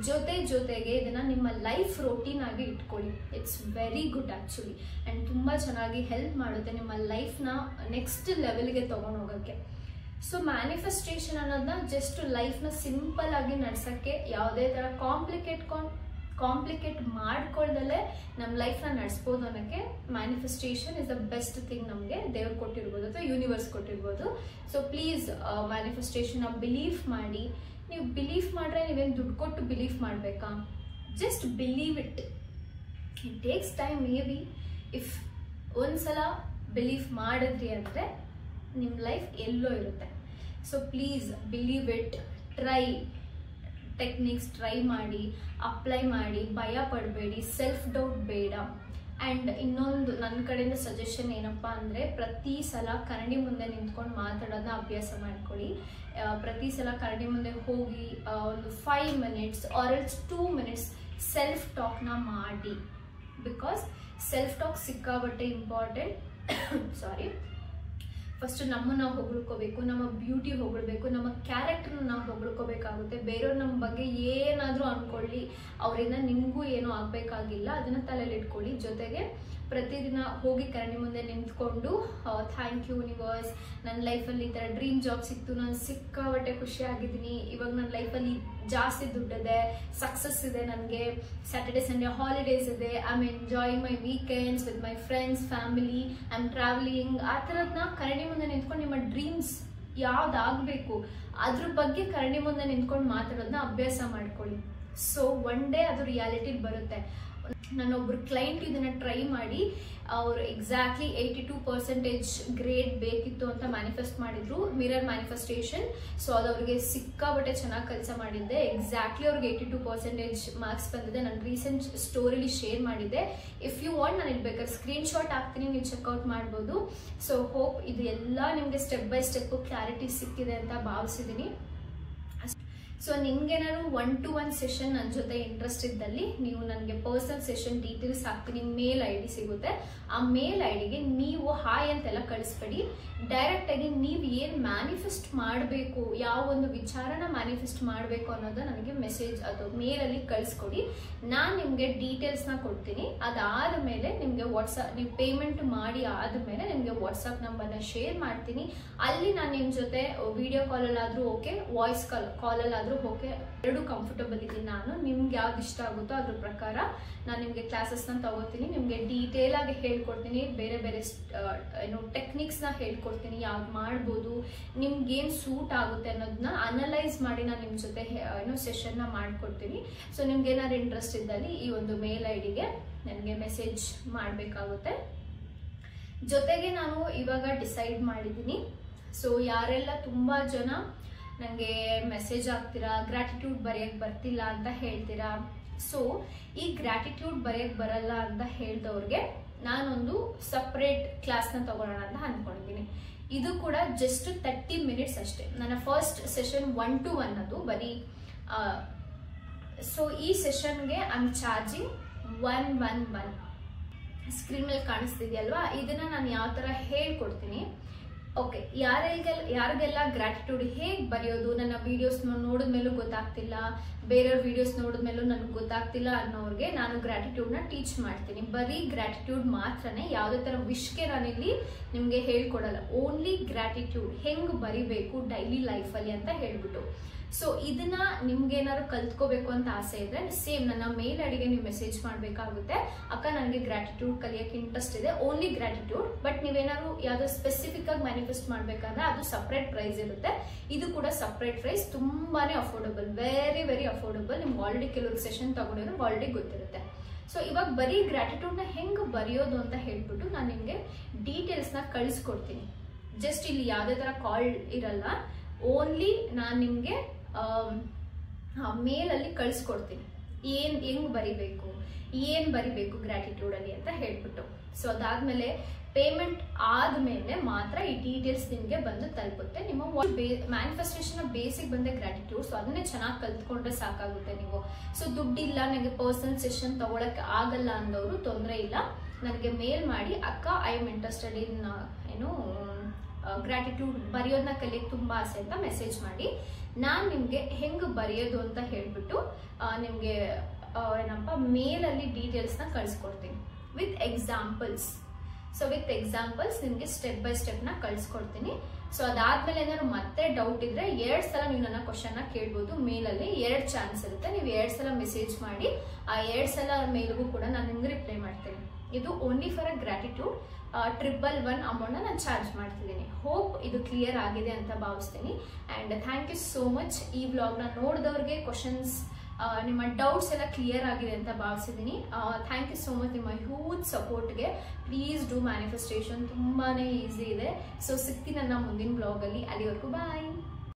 ಜೊತೆಗೆ ಇದನ್ನು ನಿಮ್ಮ ಲೈಫ್ ರೊಟೀನ್ ಆಗಿ ಇಟ್ಕೊಳ್ಳಿ. It's very good actually, and ತುಂಬ ಚೆನ್ನಾಗಿ ಹೆಲ್ಪ್ ಮಾಡುತ್ತೆ ನಿಮ್ಮ ಲೈಫ್ನ ನೆಕ್ಸ್ಟ್ ಲೆವೆಲ್ಗೆ ತೊಗೊಂಡು ಹೋಗೋಕ್ಕೆ. ಸೊ ಮ್ಯಾನಿಫೆಸ್ಟೇಷನ್ ಅನ್ನೋದನ್ನ ಜಸ್ಟ್ ಲೈಫ್ನ ಸಿಂಪಲ್ ಆಗಿ ನಡ್ಸೋಕ್ಕೆ, ಯಾವುದೇ ಥರ ಕಾಂಪ್ಲಿಕೇಟ್ ಮಾಡ್ಕೊಳ್ದಲ್ಲೇ ನಮ್ಮ ಲೈಫ್ನ ನಡೆಸ್ಬೋದು ಅನ್ನೋಕ್ಕೆ manifestation is the best thing ನಮಗೆ ದೇವ್ರು ಕೊಟ್ಟಿರ್ಬೋದು ಅಥವಾ ಯೂನಿವರ್ಸ್ ಕೊಟ್ಟಿರ್ಬೋದು. ಸೊ ಪ್ಲೀಸ್ ಮ್ಯಾನಿಫೆಸ್ಟೇಷನ್ನ ಬಿಲೀವ್ ಮಾಡಿ. ನೀವು ಬಿಲೀವ್ ಮಾಡಿದ್ರೆ ನೀವೇನು ದುಡ್ಡು ಕೊಟ್ಟು ಬಿಲೀವ್ ಮಾಡಬೇಕಾ? Just believe it takes time. Maybe if ಒಂದ್ಸಲ ಬಿಲೀವ್ ಮಾಡಿದ್ರಿ ಅಂದರೆ ನಿಮ್ಮ ಲೈಫ್ ಎಲ್ಲೋ ಇರುತ್ತೆ. So please believe it, try techniques try ಮಾಡಿ, ಅಪ್ಲೈ ಮಾಡಿ, ಭಯ ಪಡಬೇಡಿ, ಸೆಲ್ಫ್ ಡೌಟ್ ಬೇಡ. ಆ್ಯಂಡ್ ಇನ್ನೊಂದು ನನ್ನ ಕಡೆಯಿಂದ ಸಜೆಷನ್ ಏನಪ್ಪ ಅಂದರೆ, ಪ್ರತಿ ಸಲ ಕನ್ನಡಿ ಮುಂದೆ ನಿಂತ್ಕೊಂಡು ಮಾತಾಡೋದನ್ನ ಅಭ್ಯಾಸ ಮಾಡ್ಕೊಳ್ಳಿ. ಪ್ರತಿ ಸಲ ಕನ್ನಡಿ ಮುಂದೆ ಹೋಗಿ ಒಂದು 5 minutes or else 2 minutes self ಟಾಕ್ನ ಮಾಡಿ. ಬಿಕಾಸ್ ಸೆಲ್ಫ್ ಟಾಕ್ ಸಿಕ್ಕಾಬಟ್ಟೆ ಇಂಪಾರ್ಟೆಂಟ್. ಸಾರಿ, ಫಸ್ಟ್ ನಮ್ಮನ್ನು ನಾವು ಹೊಗಳ್ಕೋಬೇಕು, ನಮ್ಮ ಬ್ಯೂಟಿ ಹೊಗಳ್ಬೇಕು, ನಮ್ಮ ಕ್ಯಾರೆಕ್ಟರ್ನ ನಾವು ಹೊಗಳ್ಕೋಬೇಕಾಗುತ್ತೆ. ಬೇರೆಯವ್ರು ನಮ್ಮ ಬಗ್ಗೆ ಏನಾದರೂ ಅಂದ್ಕೊಳ್ಳಿ, ಅವರಿಂದ ನಿಮಗೂ ಏನೂ ಆಗಬೇಕಾಗಿಲ್ಲ, ಅದನ್ನು ತಲೆಯಲ್ಲಿ ಇಟ್ಕೊಳ್ಳಿ. ಜೊತೆಗೆ ಪ್ರತಿದಿನ ಹೋಗಿ ಕನ್ನಡಿ ಮುಂದೆ ನಿಂತ್ಕೊಂಡು ಥ್ಯಾಂಕ್ ಯು ಯೂನಿವರ್ಸ್, ನನ್ನ ಲೈಫಲ್ಲಿ ಈ ಥರ ಡ್ರೀಮ್ ಜಾಬ್ ಸಿಕ್ತು, ನಾನು ಸಿಕ್ಕಾಬಟ್ಟೆ ಖುಷಿಯಾಗಿದ್ದೀನಿ, ಇವಾಗ ನನ್ನ ಲೈಫಲ್ಲಿ ಜಾಸ್ತಿ ದುಡ್ಡಿದೆ, ಸಕ್ಸಸ್ ಇದೆ, ನನಗೆ ಸ್ಯಾಟರ್ಡೆ ಸಂಡೇ ಹಾಲಿಡೇಸ್ ಇದೆ, I am enjoying my weekends with my friends family, I am travelling. ಆ ಥರದನ್ನ ಕನ್ನಡಿ ಮುಂದೆ ನಿಂತ್ಕೊಂಡು ನಿಮ್ಮ ಡ್ರೀಮ್ಸ್ ಯಾವ್ದಾಗಬೇಕು ಅದ್ರ ಬಗ್ಗೆ ಕನ್ನಡಿ ಮುಂದೆ ನಿಂತ್ಕೊಂಡು ಮಾತಾಡೋದನ್ನ ಅಭ್ಯಾಸ ಮಾಡ್ಕೊಳ್ಳಿ. ಸೊ ಒನ್ ಡೇ ಅದು ರಿಯಾಲಿಟಿ ಬರುತ್ತೆ. ನನ್ನೊಬ್ರು ಕ್ಲೈಂಟ್ ಇದನ್ನ ಟ್ರೈ ಮಾಡಿ ಅವರು ಎಕ್ಸಾಕ್ಟ್ಲಿ 82% ಗ್ರೇಡ್ ಬೇಕಿತ್ತು ಅಂತ ಮ್ಯಾನಿಫೆಸ್ಟ್ ಮಾಡಿದ್ರು, ಮಿರರ್ ಮ್ಯಾನಿಫೆಸ್ಟೇಷನ್. ಸೊ ಅದು ಅವ್ರಿಗೆ ಸಿಕ್ಕಾಬಟ್ಟೆ ಚೆನ್ನಾಗಿ ಕೆಲಸ ಮಾಡಿದ್ದೆ. ಎಕ್ಸಾಕ್ಟ್ಲಿ ಅವ್ರಿಗೆ 82% ಮಾರ್ಕ್ಸ್ ಬಂದಿದೆ. ನಾನು ರೀಸೆಂಟ್ ಸ್ಟೋರಿಲಿ ಶೇರ್ ಮಾಡಿದ್ದೆ. ಇಫ್ ಯು ವಾಂಟ್ ನಾನು ಇಲ್ಲಿ ಬೇಕಾದ್ರೆ ಸ್ಕ್ರೀನ್ಶಾಟ್ ಹಾಕ್ತೀನಿ, ನೀವು ಚೆಕ್ಔಟ್ ಮಾಡ್ಬೋದು. ಸೊ ಹೋಪ್ ಇದು ಎಲ್ಲ ನಿಮಗೆ ಸ್ಟೆಪ್ ಬೈ ಸ್ಟೆಪ್ ಕ್ಲಾರಿಟಿ ಸಿಕ್ಕಿದೆ ಅಂತ ಭಾವಿಸಿದ್ದೀನಿ. ಸೊ ನಿಮ್ಗೇನಾದ್ರು 1-to-1 ಸೆಷನ್ ನನ್ನ ಜೊತೆ ಇಂಟ್ರೆಸ್ಟ್ ಇದ್ದಲ್ಲಿ ನೀವು ನನಗೆ ಪರ್ಸನಲ್ ಸೆಷನ್ ಡೀಟೇಲ್ಸ್ ಹಾಕ್ತೀನಿ, ಮೇಲ್ ID ಸಿಗುತ್ತೆ. ಆ ಮೇಲ್ IDಗೆ ನೀವು ಹಾಯ್ ಅಂತೆಲ್ಲ ಕಳಿಸ್ಬೇಡಿ, ಡೈರೆಕ್ಟಾಗಿ ನೀವು ಏನು ಮ್ಯಾನಿಫೆಸ್ಟ್ ಮಾಡಬೇಕು, ಯಾವ ಒಂದು ವಿಚಾರನ ಮ್ಯಾನಿಫೆಸ್ಟ್ ಮಾಡಬೇಕು ಅನ್ನೋದು ನನಗೆ ಮೆಸೇಜ್ ಅದು ಮೇಲಲ್ಲಿ ಕಳಿಸ್ಕೊಡಿ. ನಾನು ನಿಮಗೆ ಡೀಟೇಲ್ಸ್ನ ಕೊಡ್ತೀನಿ. ಅದಾದ ಮೇಲೆ ನಿಮಗೆ ವಾಟ್ಸಪ್, ನೀವು ಪೇಮೆಂಟ್ ಮಾಡಿ ಆದಮೇಲೆ ನಿಮಗೆ ವಾಟ್ಸಪ್ ನಂಬರ್ನ ಶೇರ್ ಮಾಡ್ತೀನಿ. ಅಲ್ಲಿ ನಾನು ನಿಮ್ಮ ಜೊತೆ ವಿಡಿಯೋ ಕಾಲಲ್ಲಾದರೂ ಓಕೆ, ವಾಯ್ಸ್ ಕಾಲಲ್ಲಾದರೂ ಓಕೆ, ಎರಡೂ ಕಂಫರ್ಟಬಲ್ ಇದ್ದೀನಿ ನಾನು. ನಿಮ್ಗೆ ಯಾವ್ದು ಇಷ್ಟ ಆಗುತ್ತೋ ಅದ್ರ ಪ್ರಕಾರ ನಾನು ನಿಮಗೆ ಕ್ಲಾಸಸ್ನ ತಗೋತೀನಿ, ನಿಮಗೆ ಡೀಟೇಲ್ ಆಗಿ ಹೇಳ್ಕೊಡ್ತೀನಿ, ಬೇರೆ ಬೇರೆ ಟೆಕ್ನಿಕ್ಸ್ನ ಹೇಳ್ಕೊಡ್ತೀನಿ, ಯಾವ್ದು ಮಾಡ್ಬೋದು, ನಿಮ್ಗೇನು ಸೂಟ್ ಆಗುತ್ತೆ ಅನ್ನೋದನ್ನ ಅನಲೈಸ್ ಮಾಡಿ ನಾನು ನಿಮ್ಮ ಜೊತೆ ಸೆಷನ್ನ ಮಾಡ್ಕೊಡ್ತೀನಿ. ಸೊ ನಿಮ್ಗೆ ಏನಾದ್ರು ಇಂಟ್ರೆಸ್ಟ್ ಇದ್ದಲ್ಲಿ ಈ ಒಂದು ಮೇಲ್ IDಗೆ ನನಗೆ ಮೆಸೇಜ್ ಮಾಡಬೇಕಾಗುತ್ತೆ. ಜೊತೆಗೆ ನಾನು ಇವಾಗ ಡಿಸೈಡ್ ಮಾಡಿದ್ದೀನಿ. ಸೊ ಯಾರೆಲ್ಲ ತುಂಬ ಜನ ನನಗೆ ಮೆಸೇಜ್ ಆಗ್ತೀರಾ, ಗ್ರ್ಯಾಟಿಟ್ಯೂಡ್ ಬರೆಯೋಕ್ಕೆ ಬರ್ತಿಲ್ಲ ಅಂತ ಹೇಳ್ತೀರಾ. ಸೊ ಈ ಗ್ರ್ಯಾಟಿಟ್ಯೂಡ್ ಬರೆಯೋಕ್ಕೆ ಬರಲ್ಲ ಅಂತ ಹೇಳ್ದವ್ರಿಗೆ ನಾನೊಂದು ಸಪ್ರೇಟ್ ಕ್ಲಾಸ್ನ ತಗೊಳ್ಳೋಣ ಅಂತ ಅಂದ್ಕೊಂಡಿದ್ದೀನಿ. ಇದು ಕೂಡ ಜಸ್ಟ್ 30 minutes ಅಷ್ಟೇ. ನನ್ನ ಫಸ್ಟ್ ಸೆಷನ್ 1-to-1 ಅದು ಬರೀ. ಸೊ ಈ ಸೆಷನ್ಗೆ ಐ ಆಮ್ ಚಾರ್ಜಿಂಗ್ 111. ಸ್ಕ್ರೀನ್ ಮೇಲೆ ಕಾಣಿಸ್ತಿದೆಯಲ್ವಾ, ಇದನ್ನ ನಾನು ಯಾವ ಥರ ಹೇಳ್ಕೊಡ್ತೀನಿ. ಓಕೆ, ಯಾರಿಗೆಲ್ಲ ಗ್ರ್ಯಾಟಿಟ್ಯೂಡ್ ಹೇಗೆ ಬರೆಯೋದು, ನನ್ನ ವಿಡಿಯೋಸ್ ನೋಡಿದ್ಮೇಲೂ ಗೊತ್ತಾಗ್ತಿಲ್ಲ, ಬೇರೆಯವ್ರ ವಿಡಿಯೋಸ್ ನೋಡಿದ್ಮೇಲೂ ನನಗೆ ಗೊತ್ತಾಗ್ತಿಲ್ಲ ಅನ್ನೋರಿಗೆ ನಾನು ಗ್ರ್ಯಾಟಿಟ್ಯೂಡ್ನ ಟೀಚ್ ಮಾಡ್ತೀನಿ. ಬರೀ ಗ್ರ್ಯಾಟಿಟ್ಯೂಡ್ ಮಾತ್ರನೇ, ಯಾವುದೇ ಥರ ವಿಶ್ಗೆ ನಾನಿಲ್ಲಿ ನಿಮಗೆ ಹೇಳ್ಕೊಡಲ್ಲ. ಓನ್ಲಿ ಗ್ರ್ಯಾಟಿಟ್ಯೂಡ್ ಹೆಂಗೆ ಬರಿಬೇಕು ಡೈಲಿ ಲೈಫಲ್ಲಿ ಅಂತ ಹೇಳ್ಬಿಟ್ಟು. ಸೊ ಇದನ್ನ ನಿಮ್ಗೆ ಏನಾದ್ರು ಕಲ್ತ್ಕೋಬೇಕು ಅಂತ ಆಸೆ ಇದ್ರೆ ಸೇಮ್ ನನ್ನ ಮೇಲ್ IDಗೆ ನೀವು ಮೆಸೇಜ್ ಮಾಡಬೇಕಾಗುತ್ತೆ. ಅಕ್ಕ ನನಗೆ ಗ್ರ್ಯಾಟಿಟ್ಯೂಡ್ ಕಲಿಯೋಕ್ಕೆ ಇಂಟ್ರೆಸ್ಟ್ ಇದೆ, ಓನ್ಲಿ ಗ್ರ್ಯಾಟಿಟ್ಯೂಡ್. ಬಟ್ ನೀವೇನಾದ್ರು ಯಾವ್ದೋ ಸ್ಪೆಸಿಫಿಕ್ ಆಗಿ ಮ್ಯಾನಿಫೆಸ್ಟ್ ಮಾಡಬೇಕಾದ್ರೆ ಅದು ಸಪ್ರೇಟ್ ಪ್ರೈಸ್ ಇರುತ್ತೆ. ಇದು ಕೂಡ ಸಪ್ರೇಟ್ ಪ್ರೈಸ್, ತುಂಬಾನೇ ಅಫೋರ್ಡಬಲ್, ವೆರಿ ವೆರಿ ಅಫೋರ್ಡಬಲ್. ನಿಮ್ಗೆ ಆಲ್ರೆಡಿ ಕೆಲವರು ಸೆಷನ್ ತಗೊಂಡಿರೋ ಆಲ್ರೆಡಿ ಗೊತ್ತಿರುತ್ತೆ. ಸೊ ಇವಾಗ ಬರೀ ಗ್ರ್ಯಾಟಿಟ್ಯೂಡ್ನ ಹೆಂಗೆ ಬರೆಯೋದು ಅಂತ ಹೇಳ್ಬಿಟ್ಟು ನಾನು ನಿಮಗೆ ಡೀಟೇಲ್ಸ್ನ ಕಳಿಸ್ಕೊಡ್ತೀನಿ. ಜಸ್ಟ್ ಇಲ್ಲಿ ಯಾವುದೇ ಥರ ಕಾಲ್ ಇರಲ್ಲ, ಓನ್ಲಿ ನಾನು ನಿಮಗೆ ಮೇಲಲ್ಲಿ ಕಳಿಸ್ಕೊಡ್ತೀನಿ ಹೆಂಗೆ ಬರಿಬೇಕು ಗ್ರ್ಯಾಟಿಟ್ಯೂಡಲ್ಲಿ ಅಂತ ಹೇಳ್ಬಿಟ್ಟು. ಸೊ ಅದಾದಮೇಲೆ ಪೇಮೆಂಟ್ ಆದಮೇಲೆ ಮಾತ್ರ ಈ ಡೀಟೇಲ್ಸ್ ನಿಮಗೆ ಬಂದು ತಲುಪುತ್ತೆ. ನಿಮ್ಮ ಮ್ಯಾನಿಫೆಸ್ಟೇಷನ್ ಬೇಸಿಕ್ ಬಂದೆ ಗ್ರ್ಯಾಟಿಟ್ಯೂಡ್. ಸೊ ಅದನ್ನೇ ಚೆನ್ನಾಗಿ ಕಲ್ತ್ಕೊಂಡ್ರೆ ಸಾಕಾಗುತ್ತೆ ನೀವು. ಸೊ ದುಡ್ಡಿಲ್ಲ, ನನಗೆ ಪರ್ಸನಲ್ ಸೆಷನ್ ತಗೊಳಕ್ಕೆ ಆಗಲ್ಲ ಅಂದವರು ತೊಂದರೆ ಇಲ್ಲ, ನನಗೆ ಮೇಲ್ ಮಾಡಿ ಅಕ್ಕ I am interested in gratitude ಬರೆಯೋದನ್ನ ಕಲಿಯಕ್ಕೆ ತುಂಬ ಆಸೆ ಅಂತ ಮೆಸೇಜ್ ಮಾಡಿ. ನಾನು ನಿಮಗೆ ಹೆಂಗೆ ಬರೆಯೋದು ಅಂತ ಹೇಳ್ಬಿಟ್ಟು ನಿಮಗೆ ಏನಪ್ಪ ಮೇಲಲ್ಲಿ ಡೀಟೇಲ್ಸ್ನ ಕಳಿಸ್ಕೊಡ್ತೀನಿ with examples. So with examples ನಿಮಗೆ ಸ್ಟೆಪ್ ಬೈ ಸ್ಟೆಪ್ನ ಕಳಿಸ್ಕೊಡ್ತೀನಿ. ಸೊ ಅದಾದ್ಮೇಲೆ ಏನಾದ್ರು ಮತ್ತೆ ಡೌಟ್ ಇದ್ರೆ 2 ಸಲ ನೀವು ನನ್ನ ಕ್ವಶನ್ನ ಕೇಳ್ಬೋದು. ಮೇಲಲ್ಲಿ 2 ಚಾನ್ಸ್ ಇರುತ್ತೆ, ನೀವು 2 ಸಲ ಮೆಸೇಜ್ ಮಾಡಿ ಆ 2 ಸಲ ಮೇಲ್ಗೂ ಕೂಡ ನಾನು ನಿಮ್ಗೆ ರಿಪ್ಲೈ ಮಾಡ್ತೀನಿ. ಇದು ಓನ್ಲಿ ಫಾರ್ ಅ ಗ್ರಾಟಿಟ್ಯೂಡ್ 111 ಅಮೌಂಟ್ನ ನಾನು ಚಾರ್ಜ್ ಮಾಡ್ತಿದ್ದೀನಿ. ಹೋಪ್ ಇದು ಕ್ಲಿಯರ್ ಆಗಿದೆ ಅಂತ ಭಾವಿಸ್ತೀನಿ. And thank you so much. ಈ ವ್ಲಾಗ್ನ ನೋಡಿದವ್ರಿಗೆ ಕ್ವಶನ್ಸ್ ನಿಮ್ಮ ಡೌಟ್ಸ್ ಎಲ್ಲ ಕ್ಲಿಯರ್ ಆಗಿದೆ ಅಂತ ಭಾವಿಸಿದ್ದೀನಿ. ಥ್ಯಾಂಕ್ ಯು ಸೋ ಮಚ್ ನಿಮ್ಮ ಹ್ಯೂಜ್ ಸಪೋರ್ಟ್ಗೆ. ಪ್ಲೀಸ್ ಡೂ ಮ್ಯಾನಿಫೆಸ್ಟೇಷನ್, ತುಂಬಾ ಈಸಿ ಇದೆ. ಸೊ ಸಿಗ್ತೀನಿ ನನ್ನ ಮುಂದಿನ ಬ್ಲಾಗಲ್ಲಿ. ಅಲ್ಲಿವರೆಗೂ ಬಾಯ್.